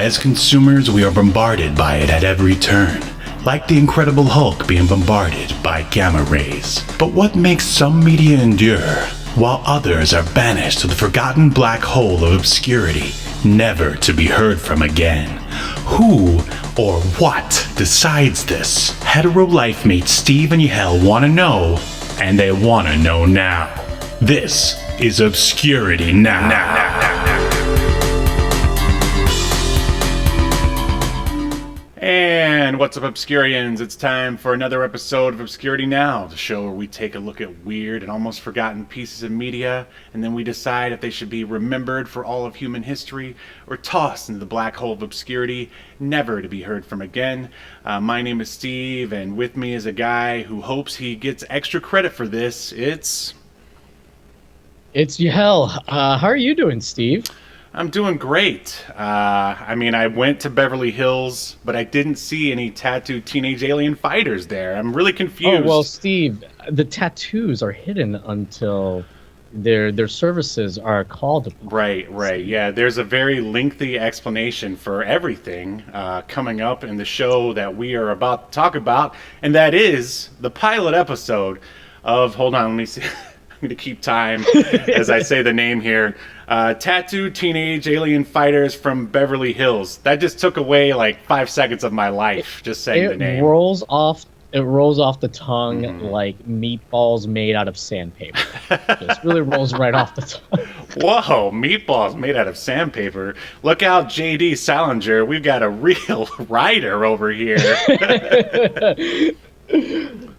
as consumers, we are bombarded by it at every turn, like the Incredible Hulk being bombarded by gamma rays. But what makes some media endure, while others are banished to the forgotten black hole of obscurity, never to be heard from again? Who or what decides this? Hetero life mates Steve and Yahel want to know, and they want to know now. This is Obscurity Now. And what's up, Obscurians? It's time for another episode of Obscurity Now, the show where we take a look at weird and almost forgotten pieces of media, and then we decide if they should be remembered for all of human history or tossed into the black hole of obscurity, never to be heard from again. My name is Steve, and with me is a guy who hopes he gets extra credit for this. It's Yahel. How are you doing, Steve? I'm doing great. I went to Beverly Hills, but I didn't see any tattooed teenage alien fighters there. I'm really confused. Oh, well, Steve, the tattoos are hidden until their services are called upon. Right. Yeah, there's a very lengthy explanation for everything coming up in the show that we are about to talk about, and that is the pilot episode of, hold on, let me see. I'm going to keep time as I say the name here. Tattooed Teenage Alien Fighters from Beverly Hills. That just took away like 5 seconds of my life, just saying the name. It rolls off the tongue like meatballs made out of sandpaper. Just really rolls right off the tongue. Whoa, meatballs made out of sandpaper. Look out, J.D. Salinger. We've got a real writer over here.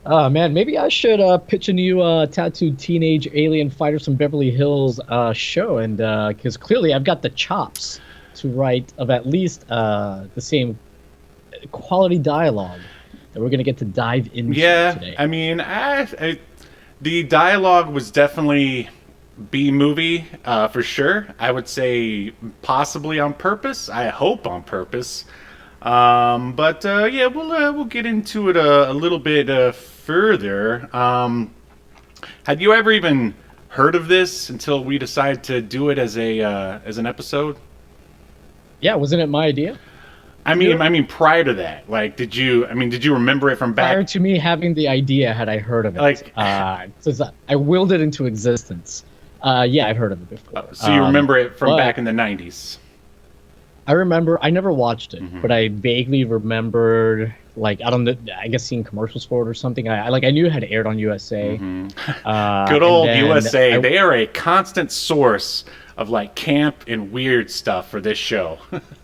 Oh man, maybe I should pitch a new tattooed teenage alien fighters from Beverly Hills show, and because clearly I've got the chops to write of at least the same quality dialogue that we're gonna get to dive into today. I mean, the dialogue was definitely B-movie for sure. I would say possibly on purpose. I hope on purpose. We'll get into it a little bit further. Had you ever even heard of this until we decided to do it as an episode? Yeah, wasn't it my idea? I mean, prior to that, like, did you remember it from back? Prior to me having the idea, had I heard of it? Like, since I willed it into existence. Yeah, I've heard of it before. So you remember it from back in the 90s? I remember, I never watched it, but I vaguely remembered, like, I don't know, I guess seeing commercials for it or something. I knew it had aired on USA. Good old USA. They are a constant source of, like, camp and weird stuff for this show.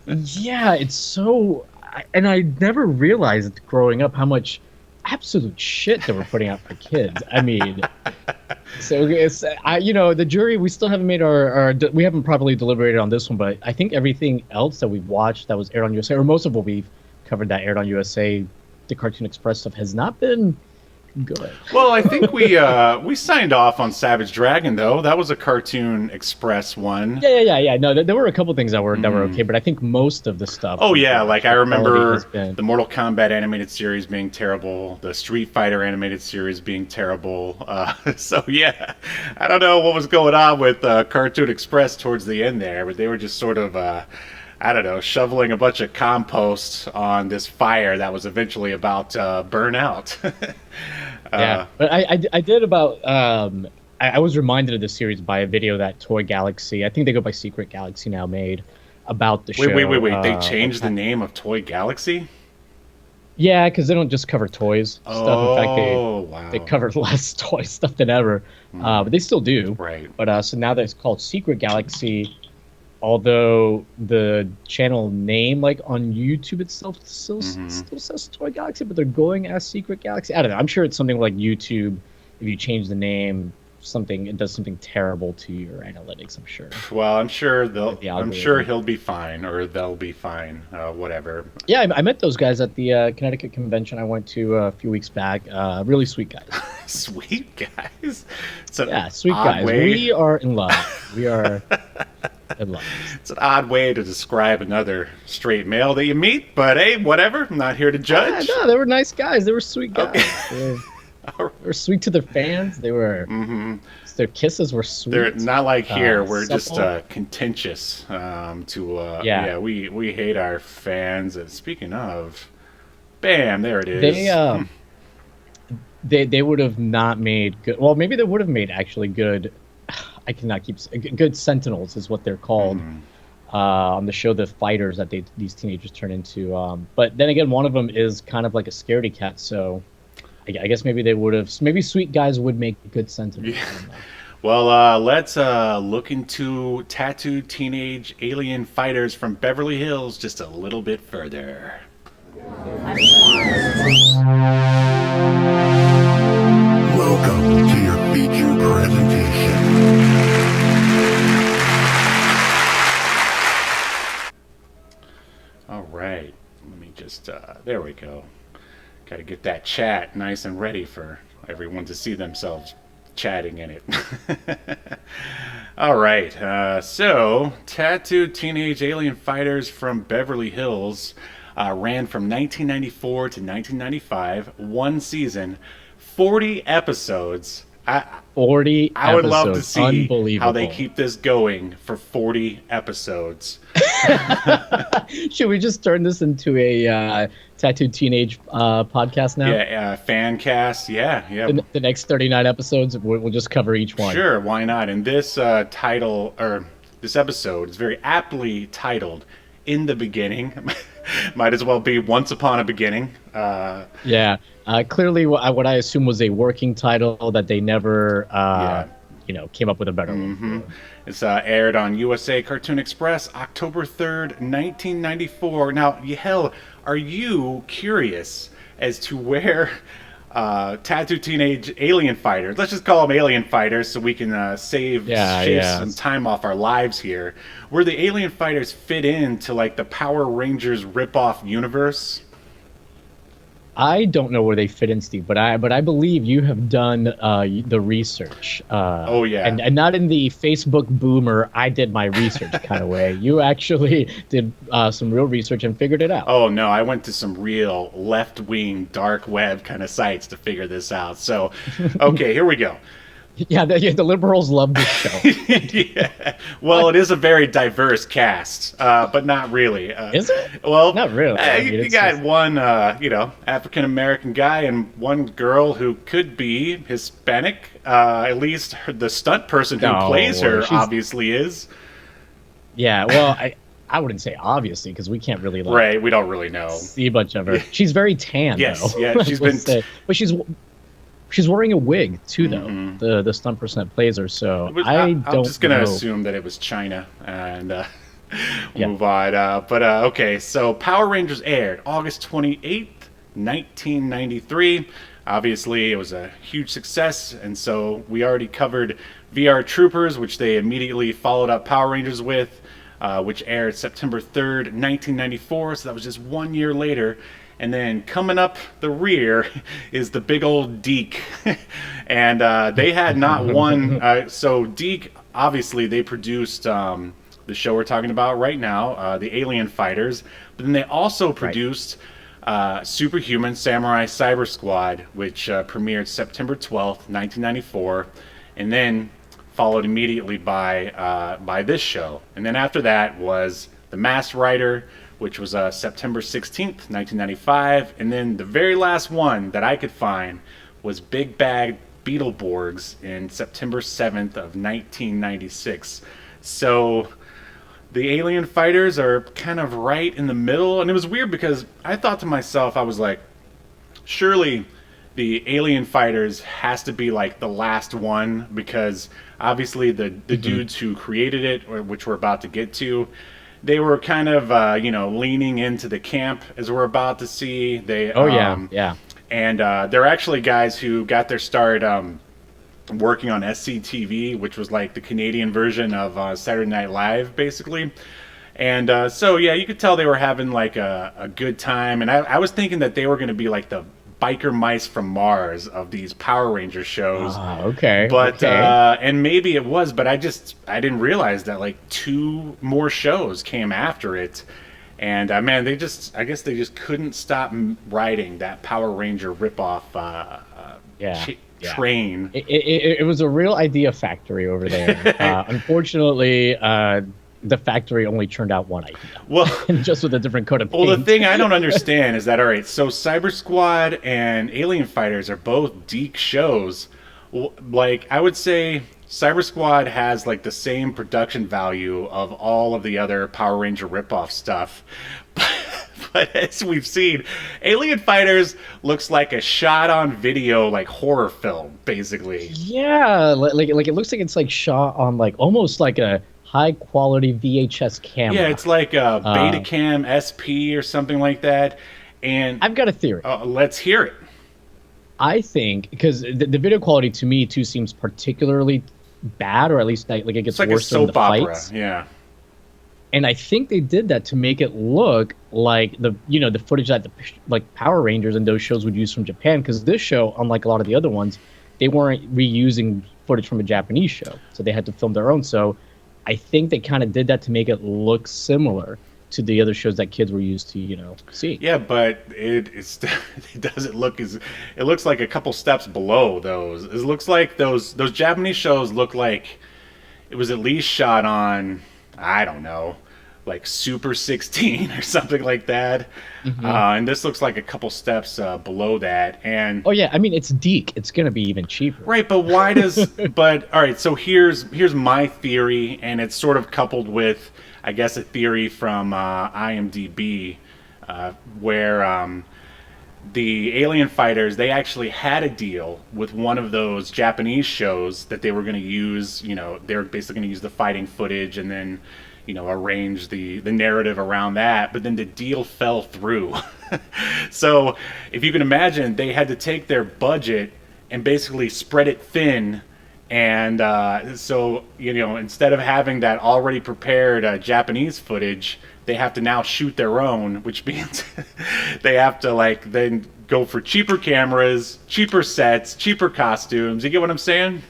Yeah, it's so, and I never realized growing up how much absolute shit they were putting out for kids. I mean, so it's, the jury, we still haven't made we haven't properly deliberated on this one, but I think everything else that we've watched that was aired on USA, or most of what we've covered that aired on USA, the Cartoon Express stuff, has not been good. Well, I think we signed off on Savage Dragon, though. That was a Cartoon Express one. Yeah. No, there were a couple things that were okay, but I think most of the stuff. Oh yeah, like I remember the Mortal Kombat animated series being terrible, the Street Fighter animated series being terrible. So yeah, I don't know what was going on with Cartoon Express towards the end there, but they were just sort of shoveling a bunch of compost on this fire that was eventually about to burn out. Yeah, but I did about I was reminded of this series by a video that Toy Galaxy, I think they go by Secret Galaxy now, made about the show. Wait, they changed the name of Toy Galaxy? Yeah, because they don't just cover toys stuff. In fact, they cover less toy stuff than ever, but they still do. Right. But so now that it's called Secret Galaxy, although the channel name, like on YouTube itself, still says Toy Galaxy, but they're going as Secret Galaxy. I don't know. I'm sure it's something like YouTube. If you change the name, it does something terrible to your analytics. I'm sure. Well, I'm sure he'll be fine, or they'll be fine. Whatever. Yeah, I met those guys at the Connecticut convention I went to a few weeks back. Really sweet guys. Sweet guys. Sweet guys. We are in love. We are. It's an odd way to describe another straight male that you meet, but hey, whatever. I'm not here to judge. No, they were nice guys. They were sweet guys. Okay. They were sweet to their fans. They were. Their kisses were sweet. They're not like here. We're supple. just contentious. Yeah. Yeah, we hate our fans. Speaking of, bam, there it They is. they would have not made good. Well, maybe they would have made actually good. I cannot keep good Sentinels is what they're called on the show. The fighters that these teenagers turn into. But then again, one of them is kind of like a scaredy cat. So I guess maybe they would have. Maybe Sweet Guys would make good Sentinels. Yeah. Well, let's look into tattooed teenage alien fighters from Beverly Hills just a little bit further. Welcome to your feature presentation. All right, let me just, there we go. Got to get that chat nice and ready for everyone to see themselves chatting in it. All right, so tattooed teenage alien fighters from Beverly Hills ran from 1994 to 1995, one season, 40 episodes. 40 I would love to episodes. see how they keep this going for 40 episodes. Should we just turn this into a tattooed teenage podcast now? Yeah, fan cast. Yeah. The next 39 episodes, we'll just cover each one. Sure, why not? And this title, or this episode, is very aptly titled "In the Beginning." Might as well be "Once Upon a Beginning." Yeah. Clearly, what I assume was a working title that they never, came up with a better one. It's aired on USA Cartoon Express, October 3rd, 1994. Now, Yahel, are you curious as to where tattooed teenage alien fighters, let's just call them alien fighters so we can shave some time off our lives here, where the alien fighters fit into like the Power Rangers ripoff universe? I don't know where they fit in, Steve, but I believe you have done the research. And not in the Facebook boomer, I did my research kind of way. You actually did some real research and figured it out. Oh no, I went to some real left-wing dark web kind of sites to figure this out. So, okay, here we go. Yeah, the liberals love this show. Yeah. Well, it is a very diverse cast, but not really. Is it? Well, not really. You got one, African-American guy and one girl who could be Hispanic. At least the stunt person who plays her obviously is. Yeah, well, I wouldn't say obviously because we can't really right. We don't really know. See much of her. She's very tan. Yes, though. yeah, she's been. But she's wearing a wig too, though. The stunt person that plays her. So I'm just gonna assume that it was China and move on. Okay, so Power Rangers aired August 28th, 1993. Obviously, it was a huge success, and so we already covered VR Troopers, which they immediately followed up Power Rangers with, which aired September 3rd, 1994. So that was just 1 year later. And then coming up the rear is the big old Deke. And they had not one. So Deke, obviously, they produced the show we're talking about right now, the Alien Fighters. But then they also produced Superhuman Samurai Cyber Squad, which premiered September 12th, 1994. And then followed immediately by this show. And then after that was The Masked Rider, which was September 16th, 1995. And then the very last one that I could find was Big Bad Beetleborgs in September 7th of 1996. So the Alien Fighters are kind of right in the middle. And it was weird because I thought to myself, I was like, surely the Alien Fighters has to be like the last one because obviously the dudes who created it, which we're about to get to, they were kind of, leaning into the camp, as we're about to see. Yeah. And they're actually guys who got their start working on SCTV, which was like the Canadian version of Saturday Night Live, basically. And you could tell they were having like a good time. And I was thinking that they were going to be like the biker mice from Mars of these Power Ranger shows. Okay. But and maybe it was, but I didn't realize that like 2 more shows came after it. And man, I guess they just couldn't stop writing that Power Ranger ripoff Yeah. Yeah. train. It was a real idea factory over there. Unfortunately, the factory only churned out one idea. Well, Just with a different coat of paint. well, the thing I don't understand is that, all right, so Cyber Squad and Alien Fighters are both Deke shows. Like, I would say Cyber Squad has like the same production value of all of the other Power Ranger ripoff stuff. But as we've seen, Alien Fighters looks like a shot-on video, like horror film, basically. Yeah, like it looks like it's like shot on like almost like a high quality VHS camera. Yeah, it's like a Betacam SP or something like that. And I've got a theory. let's hear it. I think because the video quality to me too seems particularly bad, or at least like it gets It's like a worse during the soap opera. fights. Yeah. And I think they did that to make it look like the footage that the like Power Rangers and those shows would use from Japan. Because this show, unlike a lot of the other ones, they weren't reusing footage from a Japanese show, so they had to film their own. So I think they kind of did that to make it look similar to the other shows that kids were used to, see. Yeah, but it doesn't look as, it looks like a couple steps below those. It looks like those Japanese shows look like it was at least shot on, I don't know, like Super 16 or something like that. Mm-hmm. And this looks like a couple steps below that. And oh yeah, I mean it's Deke. It's gonna be even cheaper. right, but why does? But all right, so here's my theory, and it's sort of coupled with, I guess, a theory from IMDb, where the Alien Fighters, they actually had a deal with one of those Japanese shows that they were going to use. They were basically going to use the fighting footage and then, arrange the narrative around that. But then the deal fell through. So if you can imagine, they had to take their budget and basically spread it thin. And so, instead of having that already prepared Japanese footage, they have to now shoot their own, which means they have to then go for cheaper cameras, cheaper sets, cheaper costumes. You get what I'm saying?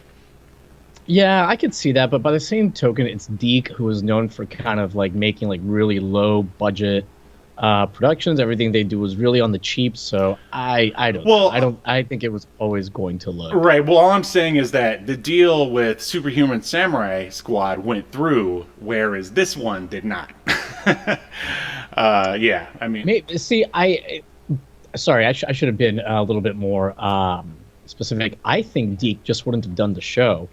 Yeah, I could see that, but by the same token, it's Deke who is known for kind of like making like really low budget productions. Everything they do was really on the cheap, so I think it was always going to look right. Well, all I'm saying is that the deal with Superhuman Samurai Squad went through, whereas this one did not. Yeah, I mean, see, sorry, I should have been a little bit more specific. I think Deke just wouldn't have done the show.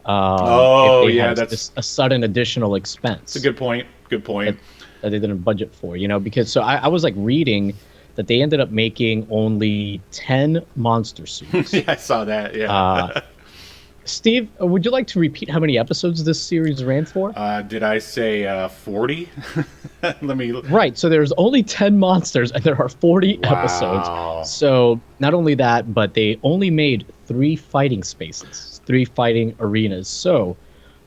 If they had that's a sudden additional expense. That's a good point. Good point. That they didn't budget for, because so I was like reading that they ended up making only 10 monster suits. Yeah, I saw that. Yeah. Steve, would you like to repeat how many episodes this series ran for? Did I say 40? Let me. Right. So there's only 10 monsters and there are 40 episodes. So not only that, but they only made 3 fighting spaces, 3 fighting arenas. So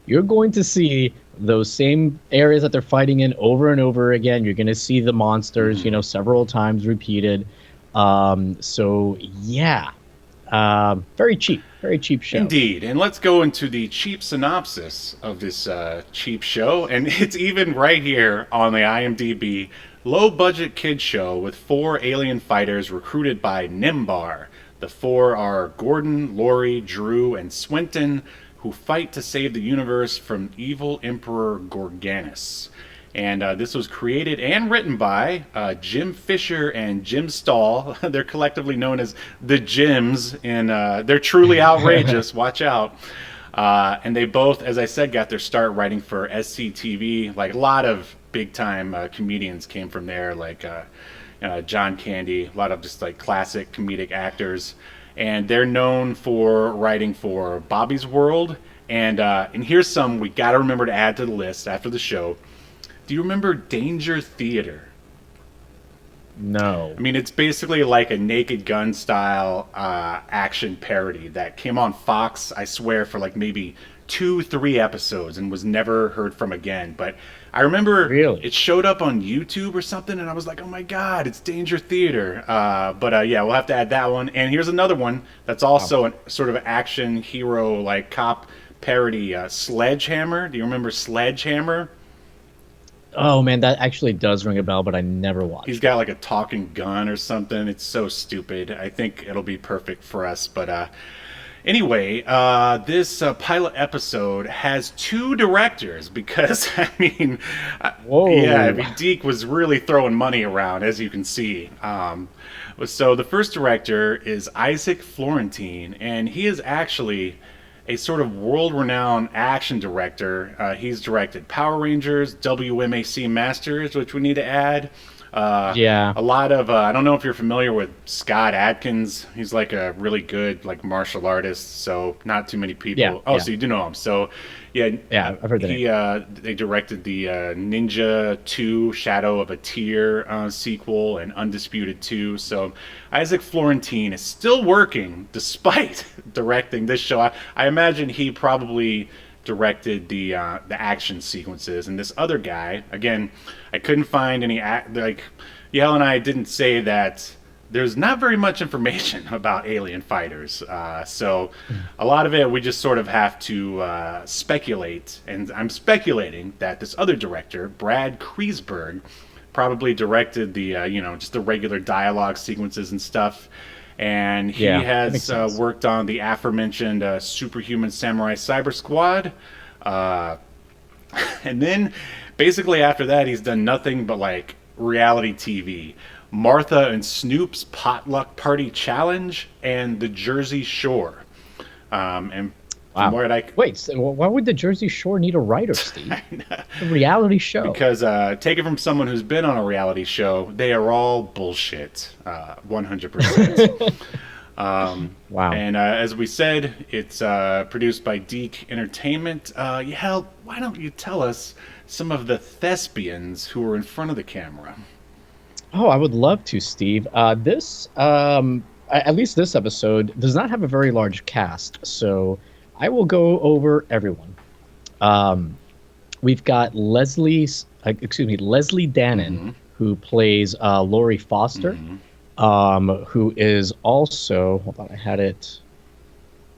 you're going to see those same areas that they're fighting in over and over again. You're going to see the monsters, several times repeated. So yeah, very cheap show. Indeed. And let's go into the cheap synopsis of this cheap show. And it's even right here on the IMDb. Low budget kids show with 4 alien fighters recruited by Nimbar. The 4 are Gordon, Lori, Drew, and Swinton, who fight to save the universe from evil Emperor Gorganus. And this was created and written by Jim Fisher and Jim Stahl. They're collectively known as the Jims, and they're truly outrageous. Watch out. And they both, as I said, got their start writing for SCTV. Like a lot of big-time comedians came from there, like John Candy, a lot of just like classic comedic actors. And they're known for writing for Bobby's World. And here's some we got to remember to add to the list after the show. Do you remember Danger Theater? No. I mean, it's basically like a Naked Gun style action parody that came on Fox, I swear, for like maybe 2-3 episodes and was never heard from again. But I remember it showed up on YouTube or something, and I was like, oh my God, it's Danger Theater. But yeah, we'll have to add that one. And here's another one that's also a sort of action hero, like cop parody, Sledgehammer. Do you remember Sledgehammer? Oh man, that actually does ring a bell, but I never watched. He's got like a talking gun or something. It's so stupid. I think it'll be perfect for us. But anyway, this pilot episode has two directors because, I mean, Whoa. yeah, I mean, Deke was really throwing money around, as you can see. So the first director is Isaac Florentine, and he is actually a sort of world-renowned action director. He's directed Power Rangers, WMAC Masters, which we need to add. Yeah. A lot of I don't know if you're familiar with Scott Adkins. He's like a really good like martial artist. So not too many people. Yeah, oh, yeah. so you do know him. So yeah, I've heard that name. They directed the Ninja 2 Shadow of a Tear sequel and Undisputed 2. So Isaac Florentine is still working despite directing this show. I imagine he probably directed the action sequences, and this other guy, again, I couldn't find any like Yahel and I didn't say that there's not very much information about alien fighters, so a lot of it we just sort of have to speculate, and I'm speculating that this other director, Brad Kreisberg, probably directed the just the regular dialogue sequences and stuff. And he has worked on the aforementioned Superhuman Samurai Cyber Squad. And then basically after that, he's done nothing but like reality TV. Martha and Snoop's Potluck Party Challenge and The Jersey Shore. And from what I... Wait, so why would the Jersey Shore need a writer, Steve? A reality show. Because take it from someone who's been on a reality show, they are all bullshit, 100%. Wow. And as we said, it's produced by Deke Entertainment. Yahel, why don't you tell us some of the thespians who were in front of the camera? Oh, I would love to, Steve. This, at least this episode, does not have a very large cast, so I will go over everyone. We've got Leslie Dannon, who plays Laurie Foster, who is also, hold on, I had it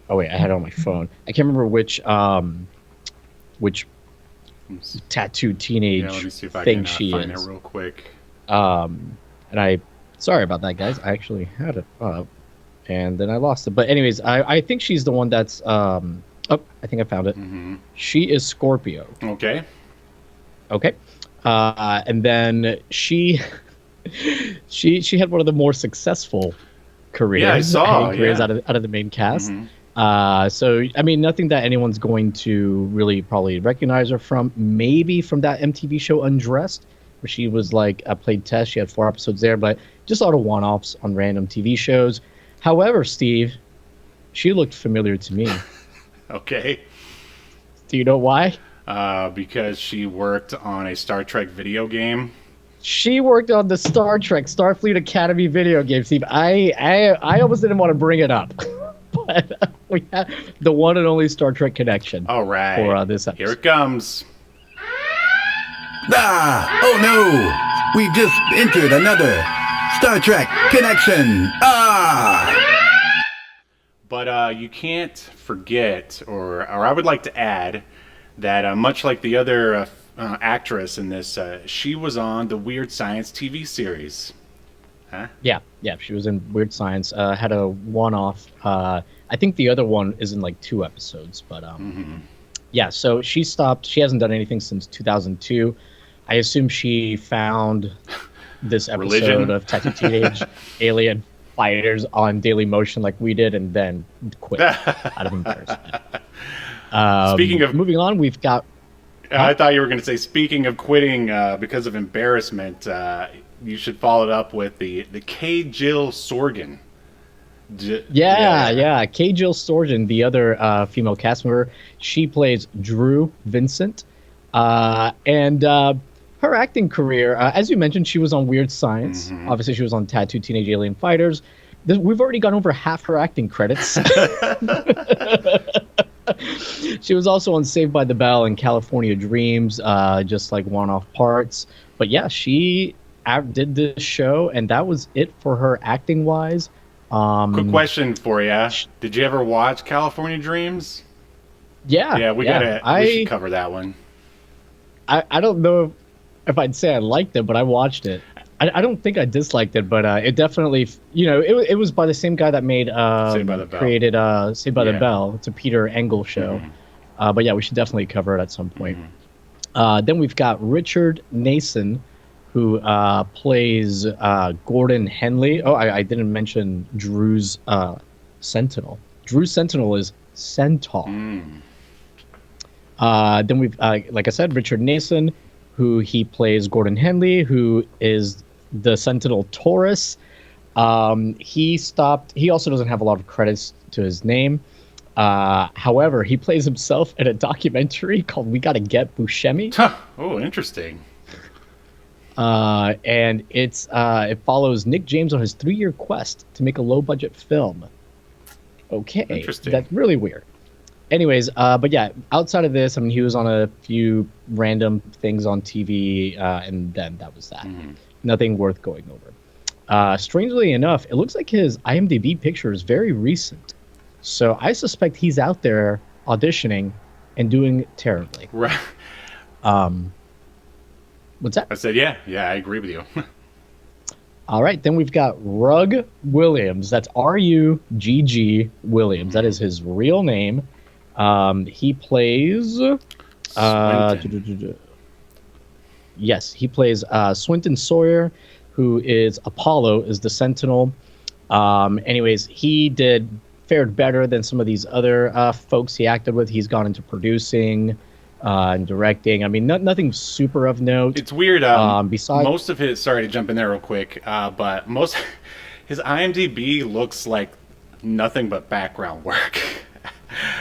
on my phone. I can't remember which tattooed teenage let me see if I thing can she find is. it real quick. And sorry about that, guys. I actually had it up, and then I lost it. But anyways, I think she's the one that's I think I found it. She is Scorpio. Okay. And then she had one of the more successful careers. Yeah, I saw. Careers out of the main cast. So I mean, nothing that anyone's going to really probably recognize her from. Maybe from that MTV show Undressed, where she was like played Tess. She had 4 episodes there, but just a lot of one-offs on random TV shows. However, Steve, she looked familiar to me. Okay. Do you know why? Because she worked on a Star Trek video game. She worked on the Star Trek Starfleet Academy video game, Steve. I almost didn't want to bring it up, but we have the one and only Star Trek connection. All right. For this episode. Here it comes. Oh no! We just entered another Star Trek connection. But you can't forget, or I would like to add, that much like the other actress in this, she was on the Weird Science TV series. Huh? Yeah, she was in Weird Science. Had a one-off. I think the other one is in like 2 episodes, but yeah. So she stopped. She hasn't done anything since 2002. I assume she found this episode of Tattooed Teenage Alien Fighters on Daily Motion like we did, and then quit out of embarrassment. Speaking of moving on, we've got. I thought you were going to say, speaking of quitting because of embarrassment, you should follow it up with the K. Jill Sorgan. Yeah. K. Jill Sorgan, the other female cast member, she plays Drew Vincent, and her acting career, as you mentioned, she was on Weird Science. Obviously, she was on Tattooed Teenage Alien Fighters. We've already gone over half her acting credits. She was also on Saved by the Bell and California Dreams, just like one-off parts. But yeah, she did this show, and that was it for her acting-wise. Quick question for you: did you ever watch California Dreams? Yeah. We should cover that one. I don't know if I'd say I liked it, but I watched it. I don't think I disliked it, but it definitely, it was by the same guy that made Saved by the Bell. created Saved by the Yeah. Bell. It's a Peter Engel show. But yeah, we should definitely cover it at some point. Then we've got Richard Nason, who plays Gordon Henley. Oh, I didn't mention Drew's Sentinel. Drew's Sentinel is Centaur. Then we've, like I said, Richard Nason, who he plays Gordon Henley, who is the Sentinel Taurus. He also doesn't have a lot of credits to his name. However, he plays himself in a documentary called We Gotta Get Buscemi. Oh, interesting. And it follows Nick James on his 3-year quest to make a low-budget film. Okay, Interesting. That's really weird. Anyways, but yeah, outside of this, I mean, he was on a few random things on TV, and then that was that. Nothing worth going over. Strangely enough, it looks like his IMDb picture is very recent. So I suspect he's out there auditioning and doing terribly. Right. What's that? I said, yeah, I agree with you. All right, then we've got Rugg Williams. That's Rugg Williams. That is his real name. He plays. Yes, he plays Swinton Sawyer, who is Apollo, is the Sentinel. Anyways, he fared better than some of these other folks he acted with. He's gone into producing and directing. I mean, nothing super of note. It's weird. Besides, most of his, sorry to jump in there real quick, but his IMDb looks like nothing but background work.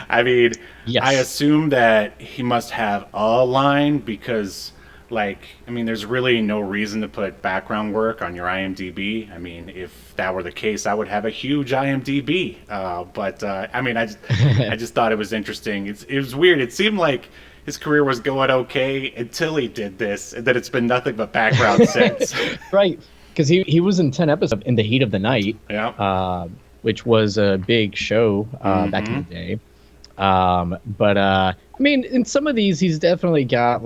I mean, yes. I assume that he must have a line because, there's really no reason to put background work on your IMDb. I mean, if that were the case, I would have a huge IMDb. I just thought it was interesting. It was weird. It seemed like his career was going okay until he did this, and then it's been nothing but background since. Right, because he was in 10 episodes in The Heat of the Night, which was a big show back in the day. I mean, in some of these, he's definitely got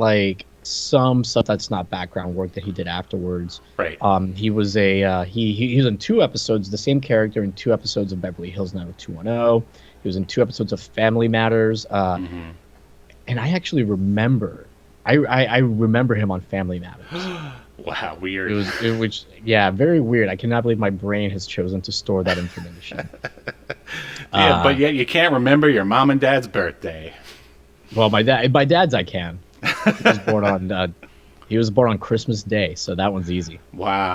some stuff that's not background work that he did afterwards. Right. He was he was in 2 episodes, the same character in 2 episodes of Beverly Hills 90210. He was in 2 episodes of Family Matters. And I actually remember, I remember him on Family Matters. Wow, weird. Very weird. I cannot believe my brain has chosen to store that information. But yet you can't remember your mom and dad's birthday. Well, my dad's I can. He was born on Christmas Day, so that one's easy. Wow.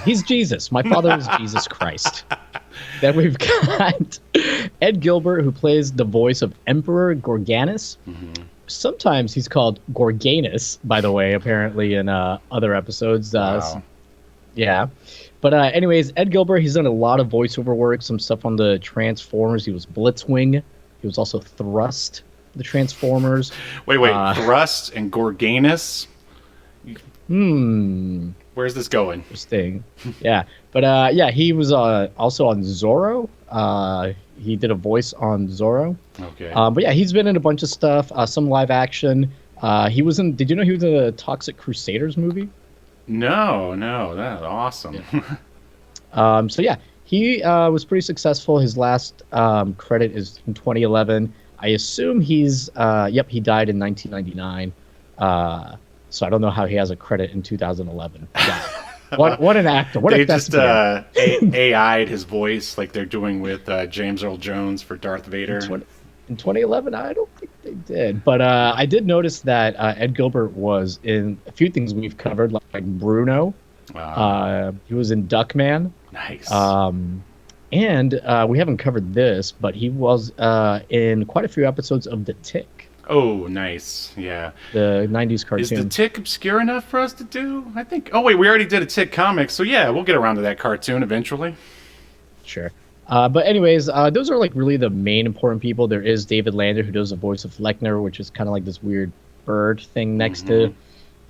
He's Jesus. My father is Jesus Christ. Then we've got Ed Gilbert, who plays the voice of Emperor Gorganus. Sometimes he's called Gorganus, by the way, apparently in other episodes. Wow. Yeah. But anyways, Ed Gilbert, he's done a lot of voiceover work, some stuff on the Transformers. He was Blitzwing. He was also Thrust, the Transformers. Wait. Thrust and Gorganus? Where's this going? Interesting. Yeah. But he was also on Zorro. He did a voice on Zorro. Okay. But yeah, he's been in a bunch of stuff, some live action. He was in, did you know he was in a Toxic Crusaders movie? No, that's awesome. Yeah. So yeah, he was pretty successful. His last credit is in 2011. I assume he died in 1999. So I don't know how he has a credit in 2011. Yeah. What an actor. What they a just AI'd his voice like they're doing with James Earl Jones for Darth Vader. In 2011, I don't think they did. But I did notice that Ed Gilbert was in a few things we've covered, like Bruno. Wow. He was in Duckman. Nice. And we haven't covered this, but he was in quite a few episodes of The Tick. Oh, nice. Yeah. The 90s cartoon. Is The Tick obscure enough for us to do? I think. Oh, wait, we already did a Tick comic, so yeah, we'll get around to that cartoon eventually. Sure. But anyways, those are really the main important people. There is David Lander, who does the voice of Lechner, which is kind of like this weird bird thing next to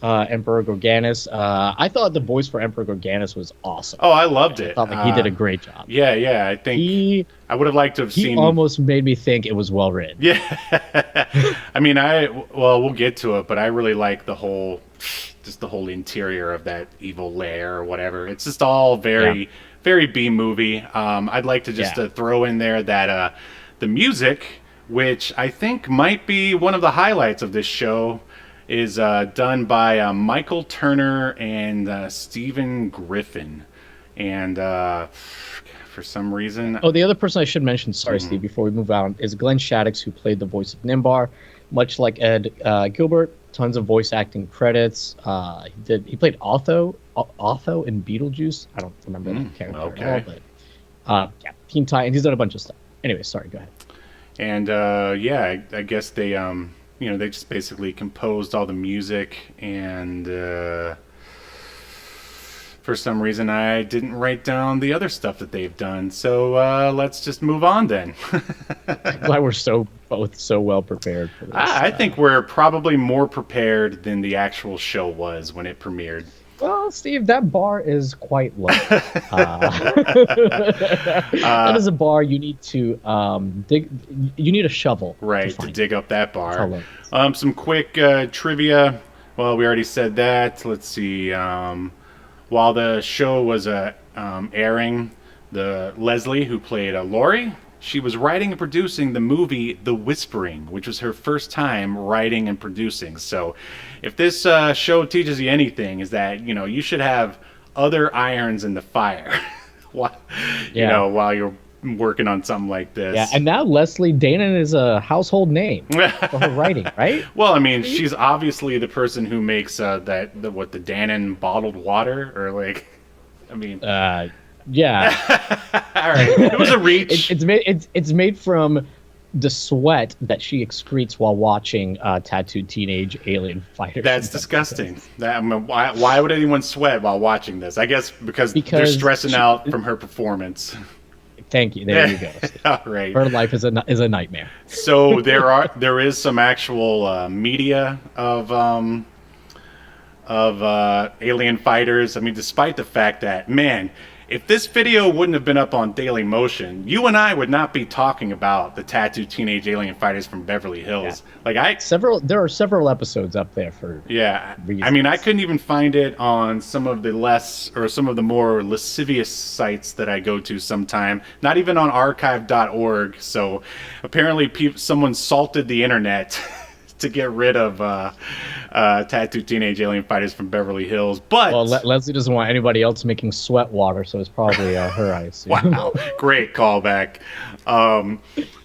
Emperor Gorganus. I thought the voice for Emperor Gorganus was awesome. Oh, I loved it. I thought he did a great job. Yeah. I think I would have liked to have seen. He almost made me think it was well written. Yeah. I mean, we'll get to it, but I really like the whole just the whole interior of that evil lair or whatever. It's just all very, very B movie. I'd like to just throw in there that the music, which I think might be one of the highlights of this show, is done by Michael Turner and Stephen Griffin. And for some reason... Oh, the other person I should mention, sorry, Steve, before we move on, is Glenn Shaddix, who played the voice of Nimbar. Much like Ed Gilbert, tons of voice acting credits. He played Otho in Beetlejuice. I don't remember that character at all, but Teen Titans. He's done a bunch of stuff. Anyway, sorry, go ahead. And I guess they they just basically composed all the music, and for some reason I didn't write down the other stuff that they've done. So let's just move on then. Glad we're both so well prepared for this. I think we're probably more prepared than the actual show was when it premiered. Well, Steve, that bar is quite low. That is a bar you need to dig. You need a shovel, to dig up that bar. Some quick trivia. Well, we already said that. Let's see. While the show was airing, Leslie, who played Lori, she was writing and producing the movie The Whispering, which was her first time writing and producing. So if this show teaches you anything, is that, you should have other irons in the fire while you're working on something like this. Yeah, and now Leslie Danon is a household name for her writing, right? Well, I mean, she's obviously the person who makes the Danon bottled water, or yeah. All right, it was a reach. It's made from the sweat that she excretes while watching tattooed teenage alien fighters. That's disgusting. Why would anyone sweat while watching this? I guess because they're stressing out from her performance. Thank you. There you go. All right. Her life is a nightmare. So there is some actual media of alien fighters. I mean, despite the fact that, man, if this video wouldn't have been up on Daily Motion, you and I would not be talking about the tattooed teenage alien fighters from Beverly Hills. Yeah. There are several episodes up there for reasons. I mean, I couldn't even find it on some of the more lascivious sites that I go to sometime. Not even on archive.org. So apparently someone salted the internet to get rid of tattooed teenage alien fighters from Beverly Hills. But Leslie doesn't want anybody else making sweat water, so it's probably her, I assume. Wow, great callback.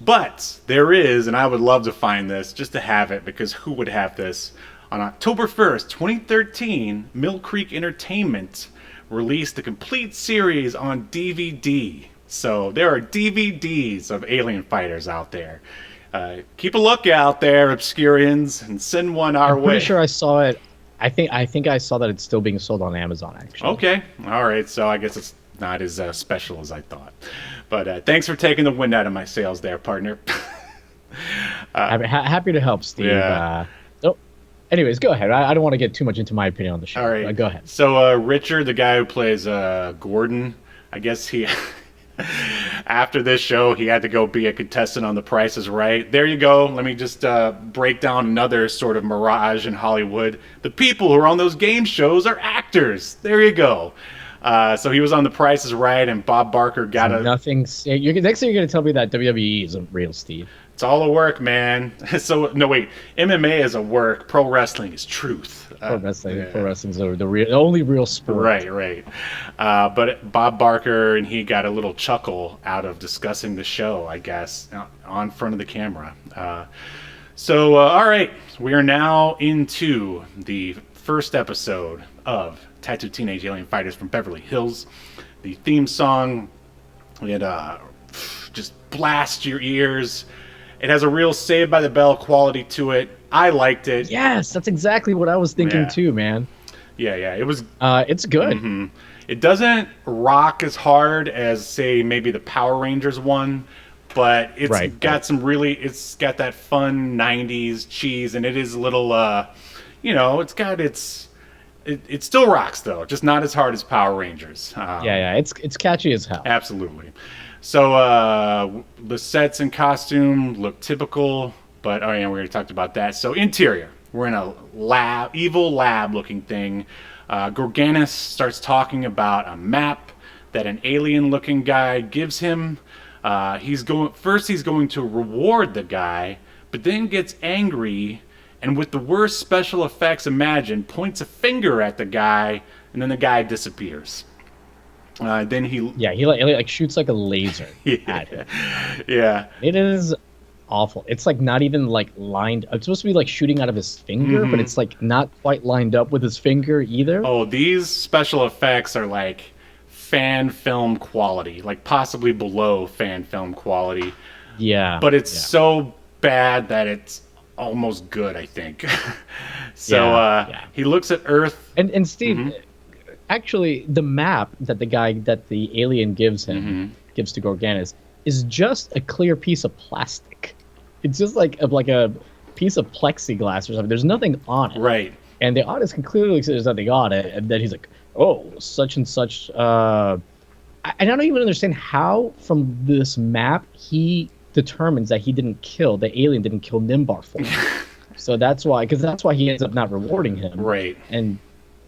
But there is, and I would love to find this just to have it, because who would have this? On October 1st, 2013, Mill Creek Entertainment released the complete series on DVD. So there are DVDs of alien fighters out there. Keep a lookout there, Obscurians, and send one our way. I'm pretty sure I saw it. I think I saw that it's still being sold on Amazon, actually. Okay. All right. So I guess it's not as special as I thought. But thanks for taking the wind out of my sails there, partner. Happy to help, Steve. Yeah. Anyways, go ahead. I don't want to get too much into my opinion on the show. All right. Go ahead. So Richard, the guy who plays Gordon, I guess he... After this show, he had to go be a contestant on The Price is Right. There you go. Let me just break down another sort of mirage in Hollywood. The people who are on those game shows are actors. There you go. So he was on The Price is Right, and Bob Barker got next thing you're going to tell me that WWE isn't real, Steve. It's all a work, man. So, no, wait. MMA is a work. Pro wrestling is truth. Pro wrestling's the only real sport. Right. But Bob Barker and he got a little chuckle out of discussing the show, I guess, on front of the camera. All right. We are now into the first episode of Tattooed Teenage Alien Fighters from Beverly Hills. The theme song, it just blasts your ears. It has a real Saved by the Bell quality to it. I liked it. Yes, that's exactly what I was thinking too, man. Yeah. It was. It's good. Mm-hmm. It doesn't rock as hard as, say, maybe the Power Rangers one, but it's got some really. It's got that fun '90s cheese, and it is a little. It's got its. It still rocks though, just not as hard as Power Rangers. It's catchy as hell. Absolutely. So the sets and costume look typical, but we already talked about that. So interior. We're in a lab, evil lab-looking thing. Gorganis starts talking about a map that an alien-looking guy gives him. He's going to reward the guy, but then gets angry and with the worst special effects imagined, points a finger at the guy, and then the guy disappears. Then he like shoots like a laser at him. Yeah, it is awful. It's like not even like lined up. It's supposed to be like shooting out of his finger, but it's like not quite lined up with his finger either. Oh, these special effects are like fan film quality, like possibly below fan film quality. Yeah. But it's so bad that it's almost good, I think. So he looks at Earth. And Steve, actually, the map that the alien gives him, gives to Gorganis, is just a clear piece of plastic. It's just like a piece of plexiglass or something. There's nothing on it. Right. And the artist can clearly say there's nothing on it. And then he's like, oh, such and such. And I don't even understand how from this map he determines that the alien didn't kill Nimbar for him. So that's why he ends up not rewarding him. Right. And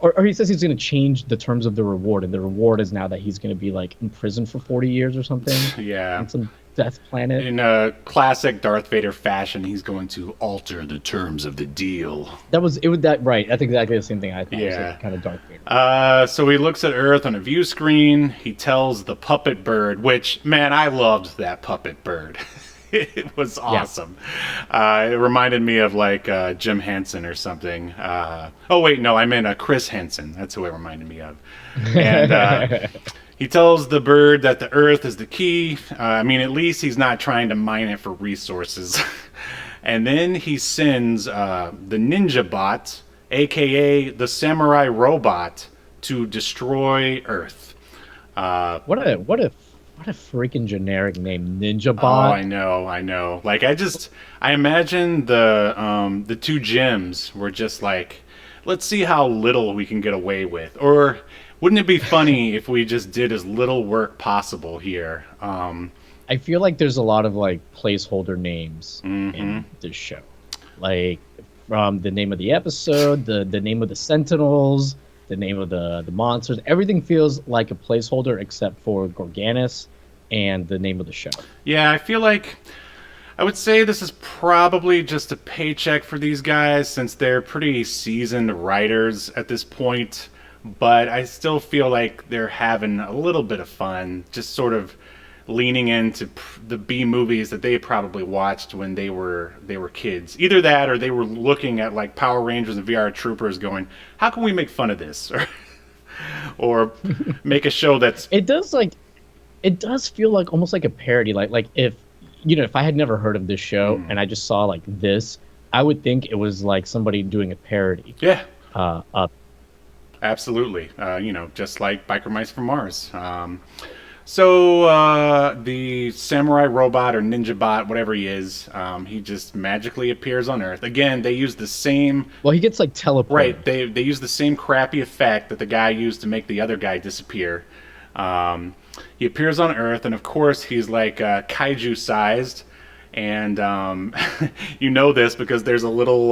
or he says he's going to change the terms of the reward, and the reward is now that he's going to be like in prison for 40 years or something. Yeah. On some death planet. In a classic Darth Vader fashion, he's going to alter the terms of the deal. Right. That's exactly the same thing I thought. Yeah. It was like kind of Darth Vader. So he looks at Earth on a view screen. He tells the puppet bird, which, man, I loved that puppet bird. It was awesome. Yeah. It reminded me of like Jim Henson or something. Oh wait, no, I meant Chris Henson. That's who it reminded me of. And he tells the bird that the Earth is the key. I mean, at least he's not trying to mine it for resources. And then he sends the ninja bot, aka the samurai robot, to destroy Earth. What a freaking generic name, Ninja Bot. Oh, I know. Like, I imagine the two Jims were just like, let's see how little we can get away with. Or wouldn't it be funny if we just did as little work possible here? I feel like there's a lot of like placeholder names in this show. Like from the name of the episode, the name of the Sentinels, the name of the monsters. Everything feels like a placeholder except for Gorganis and the name of the show. Yeah, I feel like I would say this is probably just a paycheck for these guys since they're pretty seasoned writers at this point. But I still feel like they're having a little bit of fun, just sort of leaning into the B movies that they probably watched when they were kids. Either that, or they were looking at like Power Rangers and VR Troopers, going, "How can we make fun of this?" or make a show that's. It does feel like almost like a parody. Like if I had never heard of this show and I just saw like this, I would think it was like somebody doing a parody. Yeah. Absolutely. Just like Biker Mice from Mars. So the samurai robot or ninja bot, whatever he is, he just magically appears on Earth. Again, they use the same... Well, he gets like teleported. Right. They use the same crappy effect that the guy used to make the other guy disappear. He appears on Earth, and of course he's like kaiju-sized. And you know this because there's a little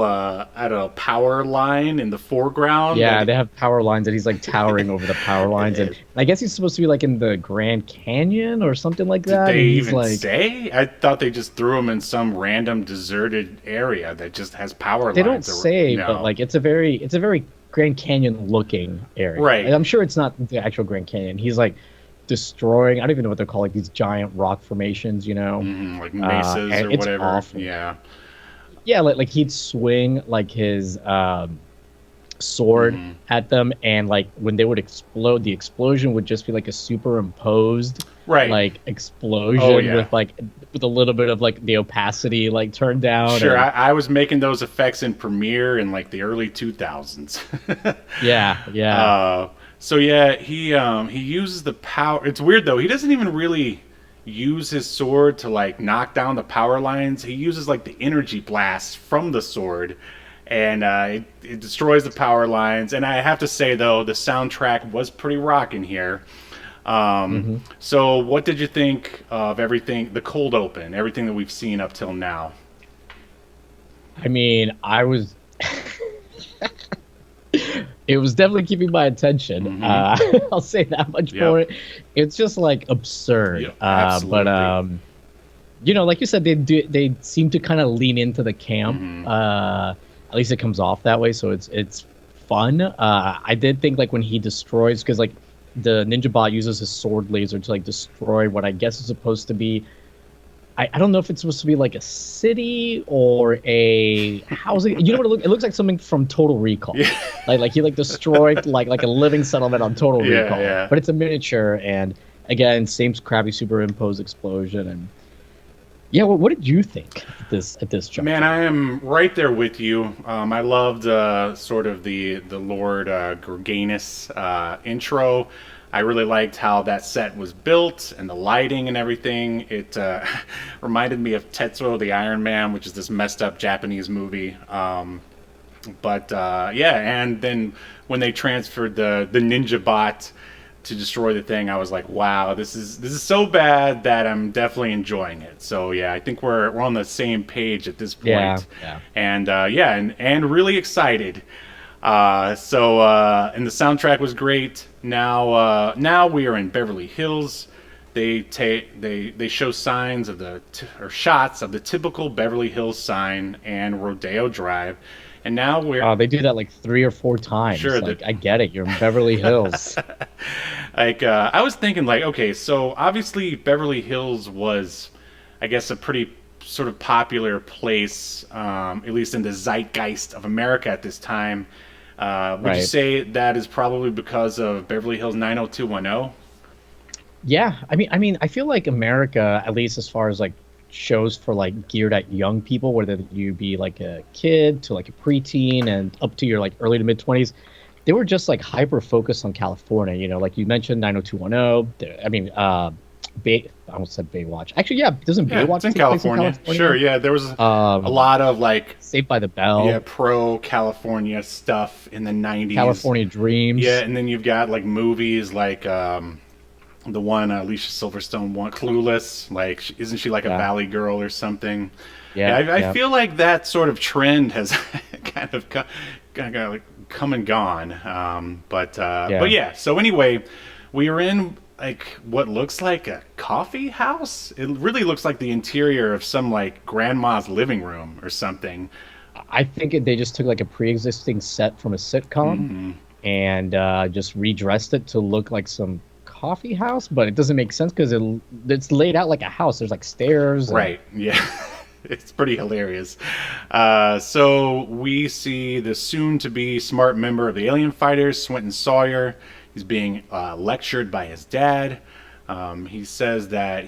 power line in the foreground. Yeah, they have power lines, and he's like towering over the power lines. And I guess he's supposed to be like in the Grand Canyon or something like that. Did they and even say? I thought they just threw him in some random deserted area that just has power lines. They don't say, but like it's a very Grand Canyon looking area. Right. And I'm sure it's not the actual Grand Canyon. He's like destroying, I don't even know what they're called, like these giant rock formations, like mesas or whatever. Awful. Yeah, like he'd swing like his sword at them, and like when they would explode, the explosion would just be like a superimposed like explosion with a little bit of like the opacity like turned down. Sure, I was making those effects in Premiere in like the early 2000s. yeah. So yeah, he uses the power. It's weird though. He doesn't even really use his sword to like knock down the power lines. He uses like the energy blast from the sword, and it destroys the power lines. And I have to say though, the soundtrack was pretty rocking here. So what did you think of everything, the cold open, everything that we've seen up till now? I mean, I was It was definitely keeping my attention. I'll say that much for it. It's just like absurd. Yep, absolutely. But like you said, they seem to kind of lean into the camp. At least it comes off that way, so it's fun. I did think like when he destroys, because like the ninja bot uses his sword laser to like destroy what I guess is supposed to be. I don't know if it's supposed to be like a city or a housing. You know what it looks like something from Total Recall. Yeah. Like he like destroyed like a living settlement on Total Recall. Yeah. But it's a miniature, and again, same crappy superimposed explosion. And yeah, what did you think at this juncture? Man, I am right there with you. I loved sort of the Lord Gorganus intro. I really liked how that set was built and the lighting and everything. It reminded me of Tetsuo the Iron Man, which is this messed up Japanese movie. But and then when they transferred the ninja bot to destroy the thing, I was like, wow, this is so bad that I'm definitely enjoying it. So yeah, I think we're on the same page at this point. Yeah. And really excited. And the soundtrack was great. Now we are in Beverly Hills. They show signs of or shots of the typical Beverly Hills sign and Rodeo Drive, and now we're they do that like 3 or 4 times. Sure, like, I get it. You're in Beverly Hills. I was thinking like, okay, so obviously Beverly Hills was, I guess, a pretty sort of popular place, at least in the zeitgeist of America at this time. Would you say that is probably because of Beverly Hills 90210? Yeah, I mean, I feel like America, at least as far as like shows for like geared at young people, whether you be like a kid to like a preteen and up to your like early to mid 20s, they were just like hyper focused on California. You know, like you mentioned 90210. I mean, I almost said Baywatch. Actually, yeah, doesn't Baywatch it's in take place in California? California? Sure, yeah. There was a lot of like Saved by the Bell. Yeah, pro California stuff in the 90s. California Dreams. Yeah, and then you've got like movies like the one Alicia Silverstone one, Clueless. Like, isn't she like a Valley Girl or something? Yeah, I feel like that sort of trend has kind of come and gone. But yeah. So anyway, we are in like what looks like a coffee house. It really looks like the interior of some like grandma's living room or something. I think they just took like a pre-existing set from a sitcom and just redressed it to look like some coffee house, but it doesn't make sense because it's laid out like a house. There's like stairs. Right. Yeah. It's pretty hilarious. So we see the soon-to-be smart member of the alien fighters, Swinton Sawyer. He's being lectured by his dad. He says that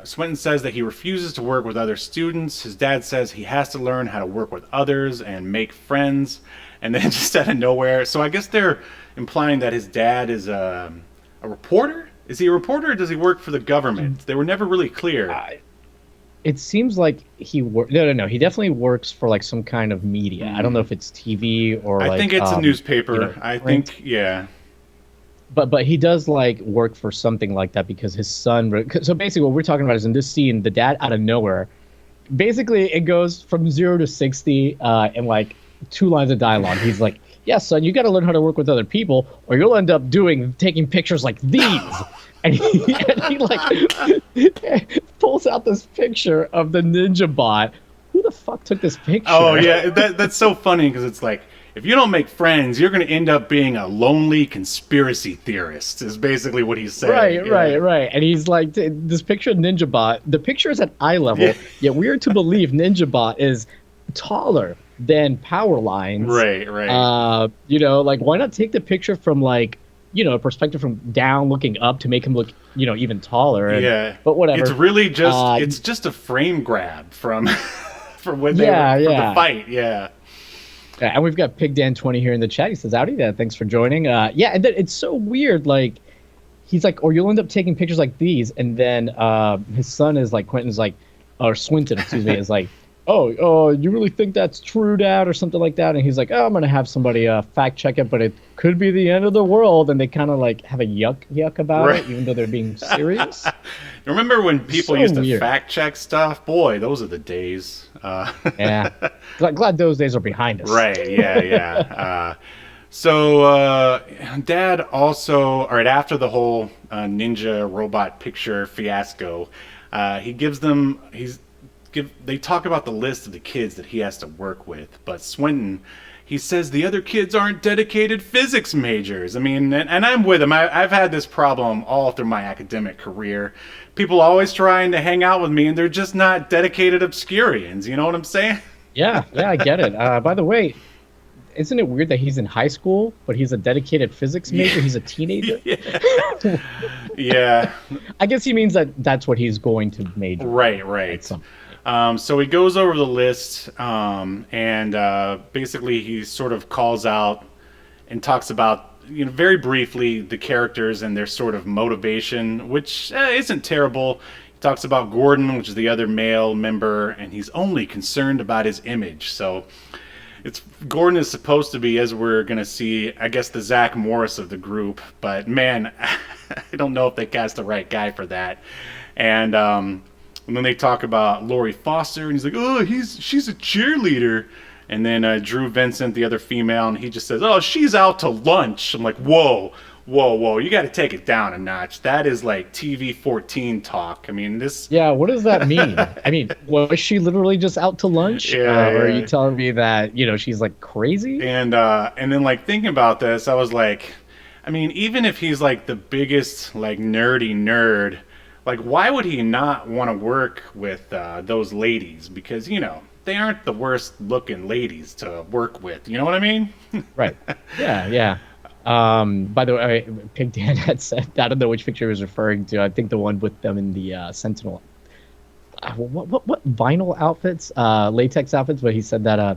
Swinton says that he refuses to work with other students. His dad says he has to learn how to work with others and make friends. And then just out of nowhere, so I guess they're implying that his dad is a reporter. Is he a reporter or does he work for the government? They were never really clear. It seems like he No. He definitely works for like some kind of media. I don't know if it's TV or I think it's a newspaper. I think, yeah. But he does like work for something like that because his son. So basically, what we're talking about is in this scene, the dad out of nowhere. Basically, it goes from 0 to 60 in like 2 lines of dialogue. He's like, "Yeah, son, you got to learn how to work with other people, or you'll end up taking pictures like these." And he like pulls out this picture of the ninja bot. Who the fuck took this picture? Oh yeah, that's so funny because it's like, if you don't make friends, you're going to end up being a lonely conspiracy theorist, is basically what he's saying. Right. And he's like, this picture of Ninja Bot, the picture is at eye level, yet we're to believe Ninja Bot is taller than Power Lines. Right. Like, why not take the picture from, like, a perspective from down looking up to make him look, even taller. But whatever. It's really just, it's just a frame grab from when they were for the fight. Yeah. And we've got Pig Dan 20 here in the chat. He says, "Howdy there, thanks for joining." And then it's so weird. Like, he's like, or you'll end up taking pictures like these, and then his son is like, Quentin's like, or Swinton, excuse me, is like, oh, you really think that's true, Dad, or something like that? And he's like, oh, I'm gonna have somebody fact check it, but it could be the end of the world. And they kind of like have a yuck about it, even though they're being serious. Remember when people So used to weird. fact check stuff? Boy, those are the days. Yeah. Glad those days are behind us. Right, yeah, yeah. So Dad also, all right, after the whole ninja robot picture fiasco, he gives them, they talk about the list of the kids that he has to work with, but Swinton, he says the other kids aren't dedicated physics majors. I mean, and I'm with him. I've had this problem all through my academic career. People always trying to hang out with me, and they're just not dedicated Obscurians. You know what I'm saying? Yeah, I get it. By the way, isn't it weird that he's in high school, but he's a dedicated physics major? He's a teenager. Yeah. Yeah. I guess he means that that's what he's going to major. Right, right. So he goes over the list, and basically he sort of calls out and talks about, very briefly the characters and their sort of motivation, which isn't terrible. He talks about Gordon, which is the other male member, and he's only concerned about his image. So Gordon is supposed to be, as we're going to see, I guess, the Zach Morris of the group. But man, I don't know if they cast the right guy for that. And then they talk about Lori Foster, and he's like, oh, she's a cheerleader. And then Drew Vincent, the other female, and he just says, oh, she's out to lunch. I'm like, whoa, you got to take it down a notch. That is like TV 14 talk. I mean, this. Yeah, what does that mean? I mean, was she literally just out to lunch? Yeah, Or are you telling me that, she's like crazy? And then like thinking about this, I was like, I mean, even if he's like the biggest like nerdy nerd, like why would he not want to work with those ladies? Because, they aren't the worst looking ladies to work with. You know what I mean? Right. Yeah. By the way, Pig Dan had said, I don't know which picture he was referring to. I think the one with them in the Sentinel. What vinyl outfits? Latex outfits. But he said that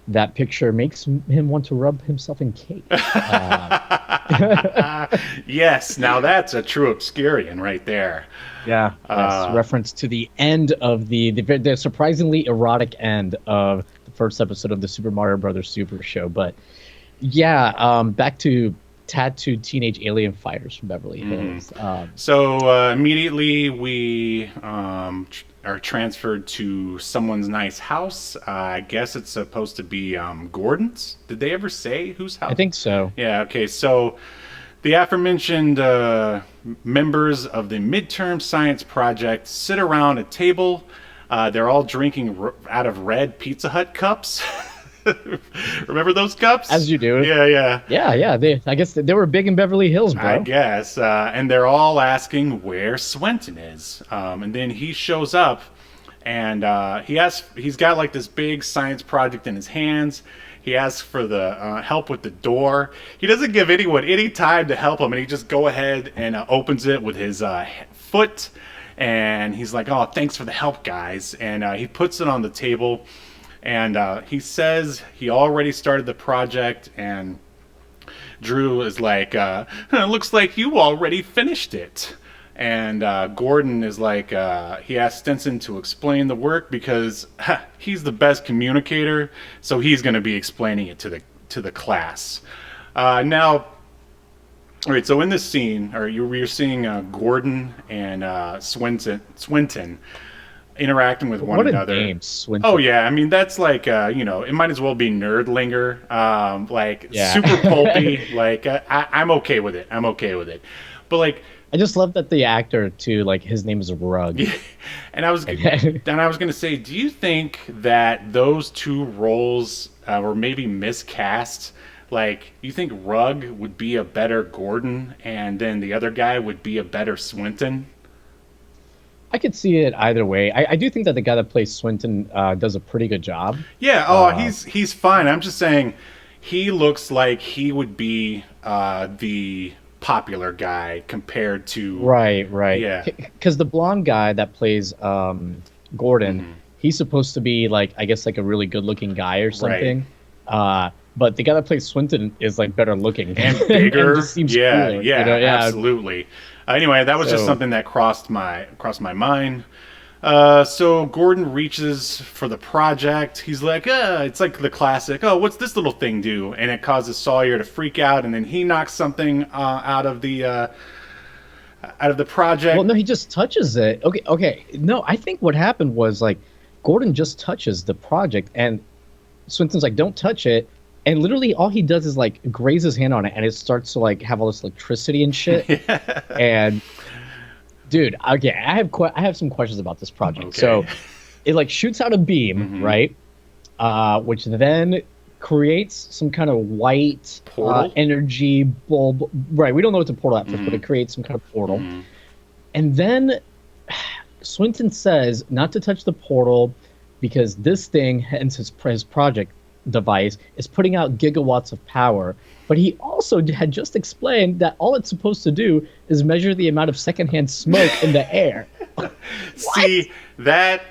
that picture makes him want to rub himself in cake. Yes, now that's a true Obscurian right there. Yeah, yes, reference to the end of the surprisingly erotic end of the first episode of the Super Mario Brothers Super Show. But yeah, back to tattooed teenage alien fighters from Beverly Hills. So immediately we are transferred to someone's nice house. I guess it's supposed to be Gordon's. Did they ever say whose house? I think so. Yeah, okay. So the aforementioned members of the midterm science project sit around a table. They're all drinking out of red Pizza Hut cups. Remember those cups? As you do. Yeah. Yeah. I guess they were big in Beverly Hills, bro. I guess. And they're all asking where Swinton is. And then he shows up, and he's got like this big science project in his hands. He asks for the help with the door. He doesn't give anyone any time to help him, and he just go ahead and opens it with his foot. And he's like, oh, thanks for the help, guys. And he puts it on the table. And he says he already started the project, and Drew is like, looks like you already finished it. And Gordon is like, he asked Stinson to explain the work because he's the best communicator, so he's going to be explaining it to the class. Now, all right, so in this scene, you're seeing Gordon and Swinton interacting with one another. What a name, Swinton. Oh yeah, I mean that's like it might as well be Nerdlinger, super pulpy. Like I'm okay with it. But like I just love that the actor too, like his name is Rugg. Yeah, and I was gonna say, do you think that those two roles were maybe miscast? Like, you think Rugg would be a better Gordon, and then the other guy would be a better Swinton? I could see it either way. I do think that the guy that plays Swinton does a pretty good job. Yeah. He's fine. I'm just saying, he looks like he would be the popular guy compared to Right. Yeah. Because the blonde guy that plays Gordon, he's supposed to be like, I guess, like a really good-looking guy or something. Right. But the guy that plays Swinton is like better looking and bigger. And just seems yeah, cooler, yeah, absolutely. Anyway, that was just something that crossed my mind. So Gordon reaches for the project. He's like, it's like the classic, oh, what's this little thing do? And it causes Sawyer to freak out, and then he knocks something out of the out of the project. Well, no, he just touches it. Okay. No, I think what happened was like Gordon just touches the project, and Swinton's like, "Don't touch it." And literally, all he does is like graze his hand on it, and it starts to like have all this electricity and shit. Yeah. And dude, okay, I have some questions about this project. Okay. So it like shoots out a beam, right? Which then creates some kind of white Portal? energy bulb. Right, we don't know it's a portal at first, but it creates some kind of portal. And then Swinton says not to touch the portal because this thing, hence his project device, is putting out gigawatts of power. But he also had just explained that all it's supposed to do is measure the amount of secondhand smoke in the air. See, that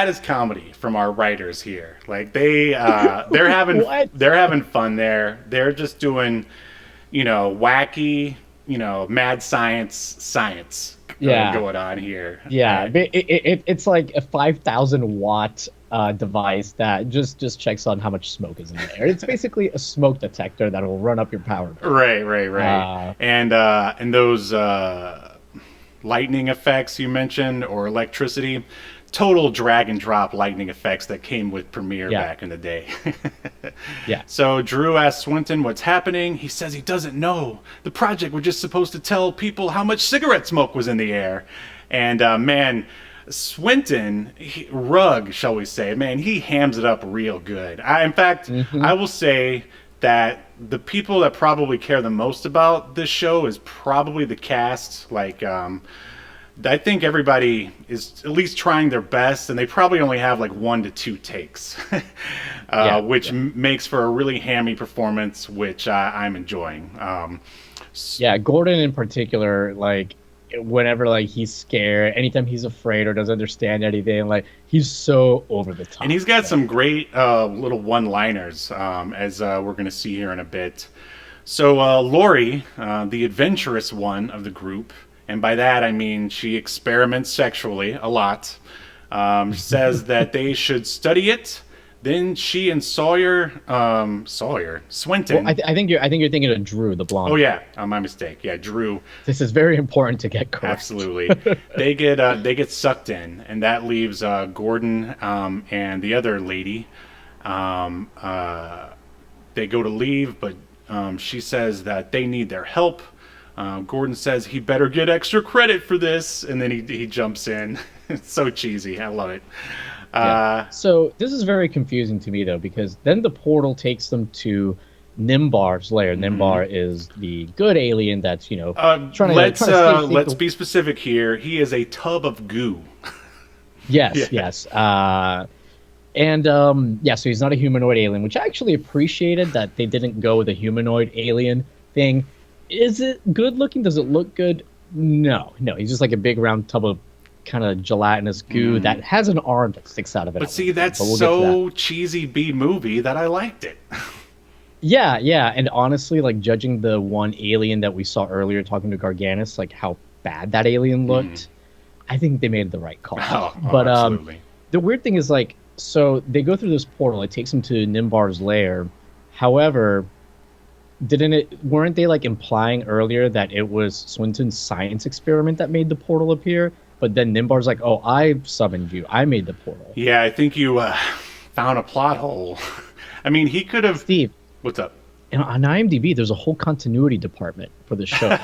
is comedy from our writers here. Like they're having fun there. They're just doing, wacky, mad science going on here. Yeah, it's like a 5,000 watt device that just checks on how much smoke is in the air. It's basically a smoke detector that will run up your power bill. Right. And those lightning effects you mentioned, or electricity, total drag and drop lightning effects that came with Premiere back in the day. Yeah. So Drew asks Swinton what's happening. He says he doesn't know. The project was just supposed to tell people how much cigarette smoke was in the air. And man, Swinton, Rugg, shall we say, man, he hams it up real good. In fact, I will say that the people that probably care the most about this show is probably the cast. Like, I think everybody is at least trying their best, and they probably only have like 1 to 2 takes, which makes for a really hammy performance, which I'm enjoying. Gordon in particular, like, whenever like he's scared, anytime he's afraid or doesn't understand anything, like he's so over the top. And he's got some great little one-liners, as we're going to see here in a bit. So Lori, the adventurous one of the group, and by that I mean she experiments sexually a lot, says that they should study it. Then she and Swinton. Well, I think you're thinking of Drew, the blonde. Oh yeah, my mistake. Yeah, Drew. This is very important to get correct. Absolutely. They get sucked in, and that leaves Gordon and the other lady. They go to leave, but she says that they need their help. Gordon says he better get extra credit for this, and then he jumps in. It's so cheesy. I love it. So this is very confusing to me, though, because then the portal takes them to Nimbar's lair. Nimbar is the good alien that's, trying to let's be specific here. He is a tub of goo. Yes. So he's not a humanoid alien, which I actually appreciated that they didn't go with a humanoid alien thing. Is it good looking? Does it look good? No. He's just like a big round tub of kind of gelatinous goo that has an arm that sticks out of it. But see, that's so cheesy B-movie that I liked it. Yeah, and honestly, like, judging the one alien that we saw earlier talking to Garganus, like how bad that alien looked, I think they made the right call. But absolutely. The weird thing is, like, so they go through this portal, it takes them to Nimbar's lair. However, weren't they like implying earlier that it was Swinton's science experiment that made the portal appear? But then Nimbar's like, "Oh, I summoned you. I made the portal." Yeah, I think you found a plot hole. I mean, he could have. Steve, what's up? On IMDb, there's a whole continuity department for the show.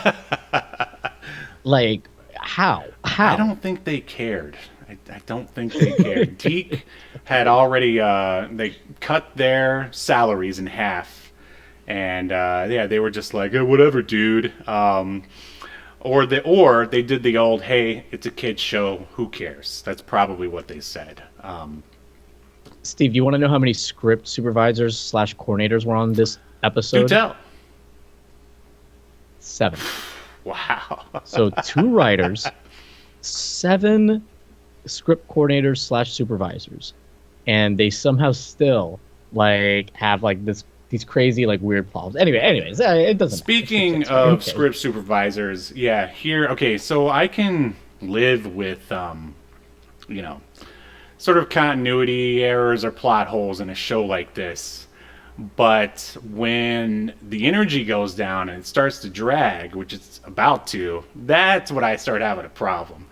Like, how? I don't think they cared. I don't think they cared. Deke had already they cut their salaries in half, and they were just like, whatever, dude. Or they did the old, hey, it's a kid's show, who cares? That's probably what they said. Steve, do you want to know how many script supervisors / coordinators were on this episode? Do tell. 7. Wow. So 2 writers, 7 script coordinators / supervisors, and they somehow still like have like these crazy, like, weird problems. Anyways, it doesn't Speaking of script supervisors, here, okay, so I can live with, sort of continuity errors or plot holes in a show like this. But when the energy goes down and it starts to drag, which it's about to, that's when I start having a problem.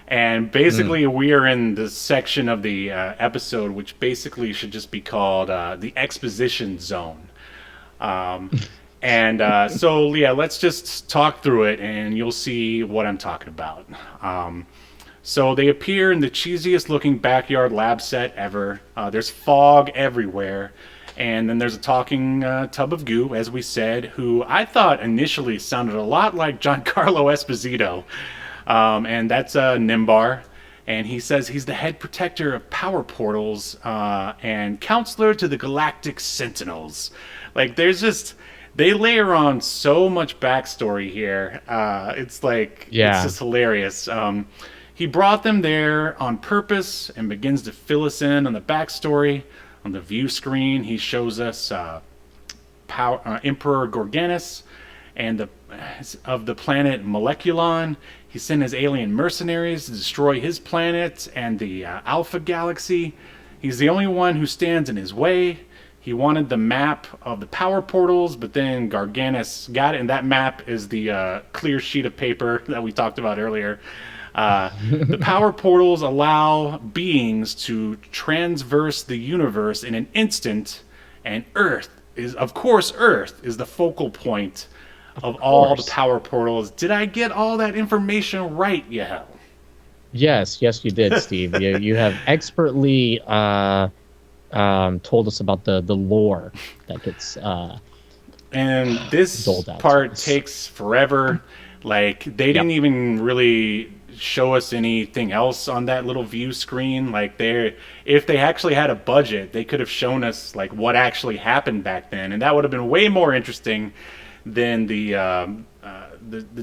And basically, we are in the section of the episode which basically should just be called the exposition zone. So, yeah, let's just talk through it and you'll see what I'm talking about. So they appear in the cheesiest looking backyard lab set ever. There's fog everywhere. And then there's a talking tub of goo, as we said, who I thought initially sounded a lot like Giancarlo Esposito. And that's Nimbar. And he says he's the head protector of power portals and counselor to the Galactic Sentinels. Like, there's just... They layer on so much backstory here. It's like... Yeah. It's just hilarious. He brought them there on purpose and begins to fill us in on the backstory. On the view screen, he shows us Emperor Gorganis and of the planet Moleculon. He sent his alien mercenaries to destroy his planet and the Alpha Galaxy. He's the only one who stands in his way. He wanted the map of the power portals, but then Garganus got it, and that map is the clear sheet of paper that we talked about earlier. The power portals allow beings to transverse the universe in an instant, and Earth is the focal point of all the power portals. Did I get all that information right, Yahel? Yes, you did, Steve. You have expertly told us about the lore that gets and this part takes forever. Like, they didn't even really show us anything else on that little view screen. Like, if they actually had a budget, they could have shown us like what actually happened back then, and that would have been way more interesting than the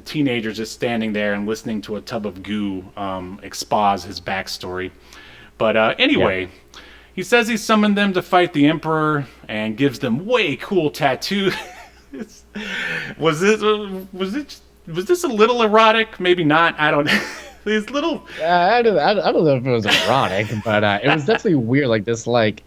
teenagers just standing there and listening to a tub of goo expose his backstory. But anyway, he says he summoned them to fight the Emperor and gives them way cool tattoos. Was this a little erotic? Maybe not. I don't know. These little... I don't know if it was erotic, but it was definitely weird. Like, this, like,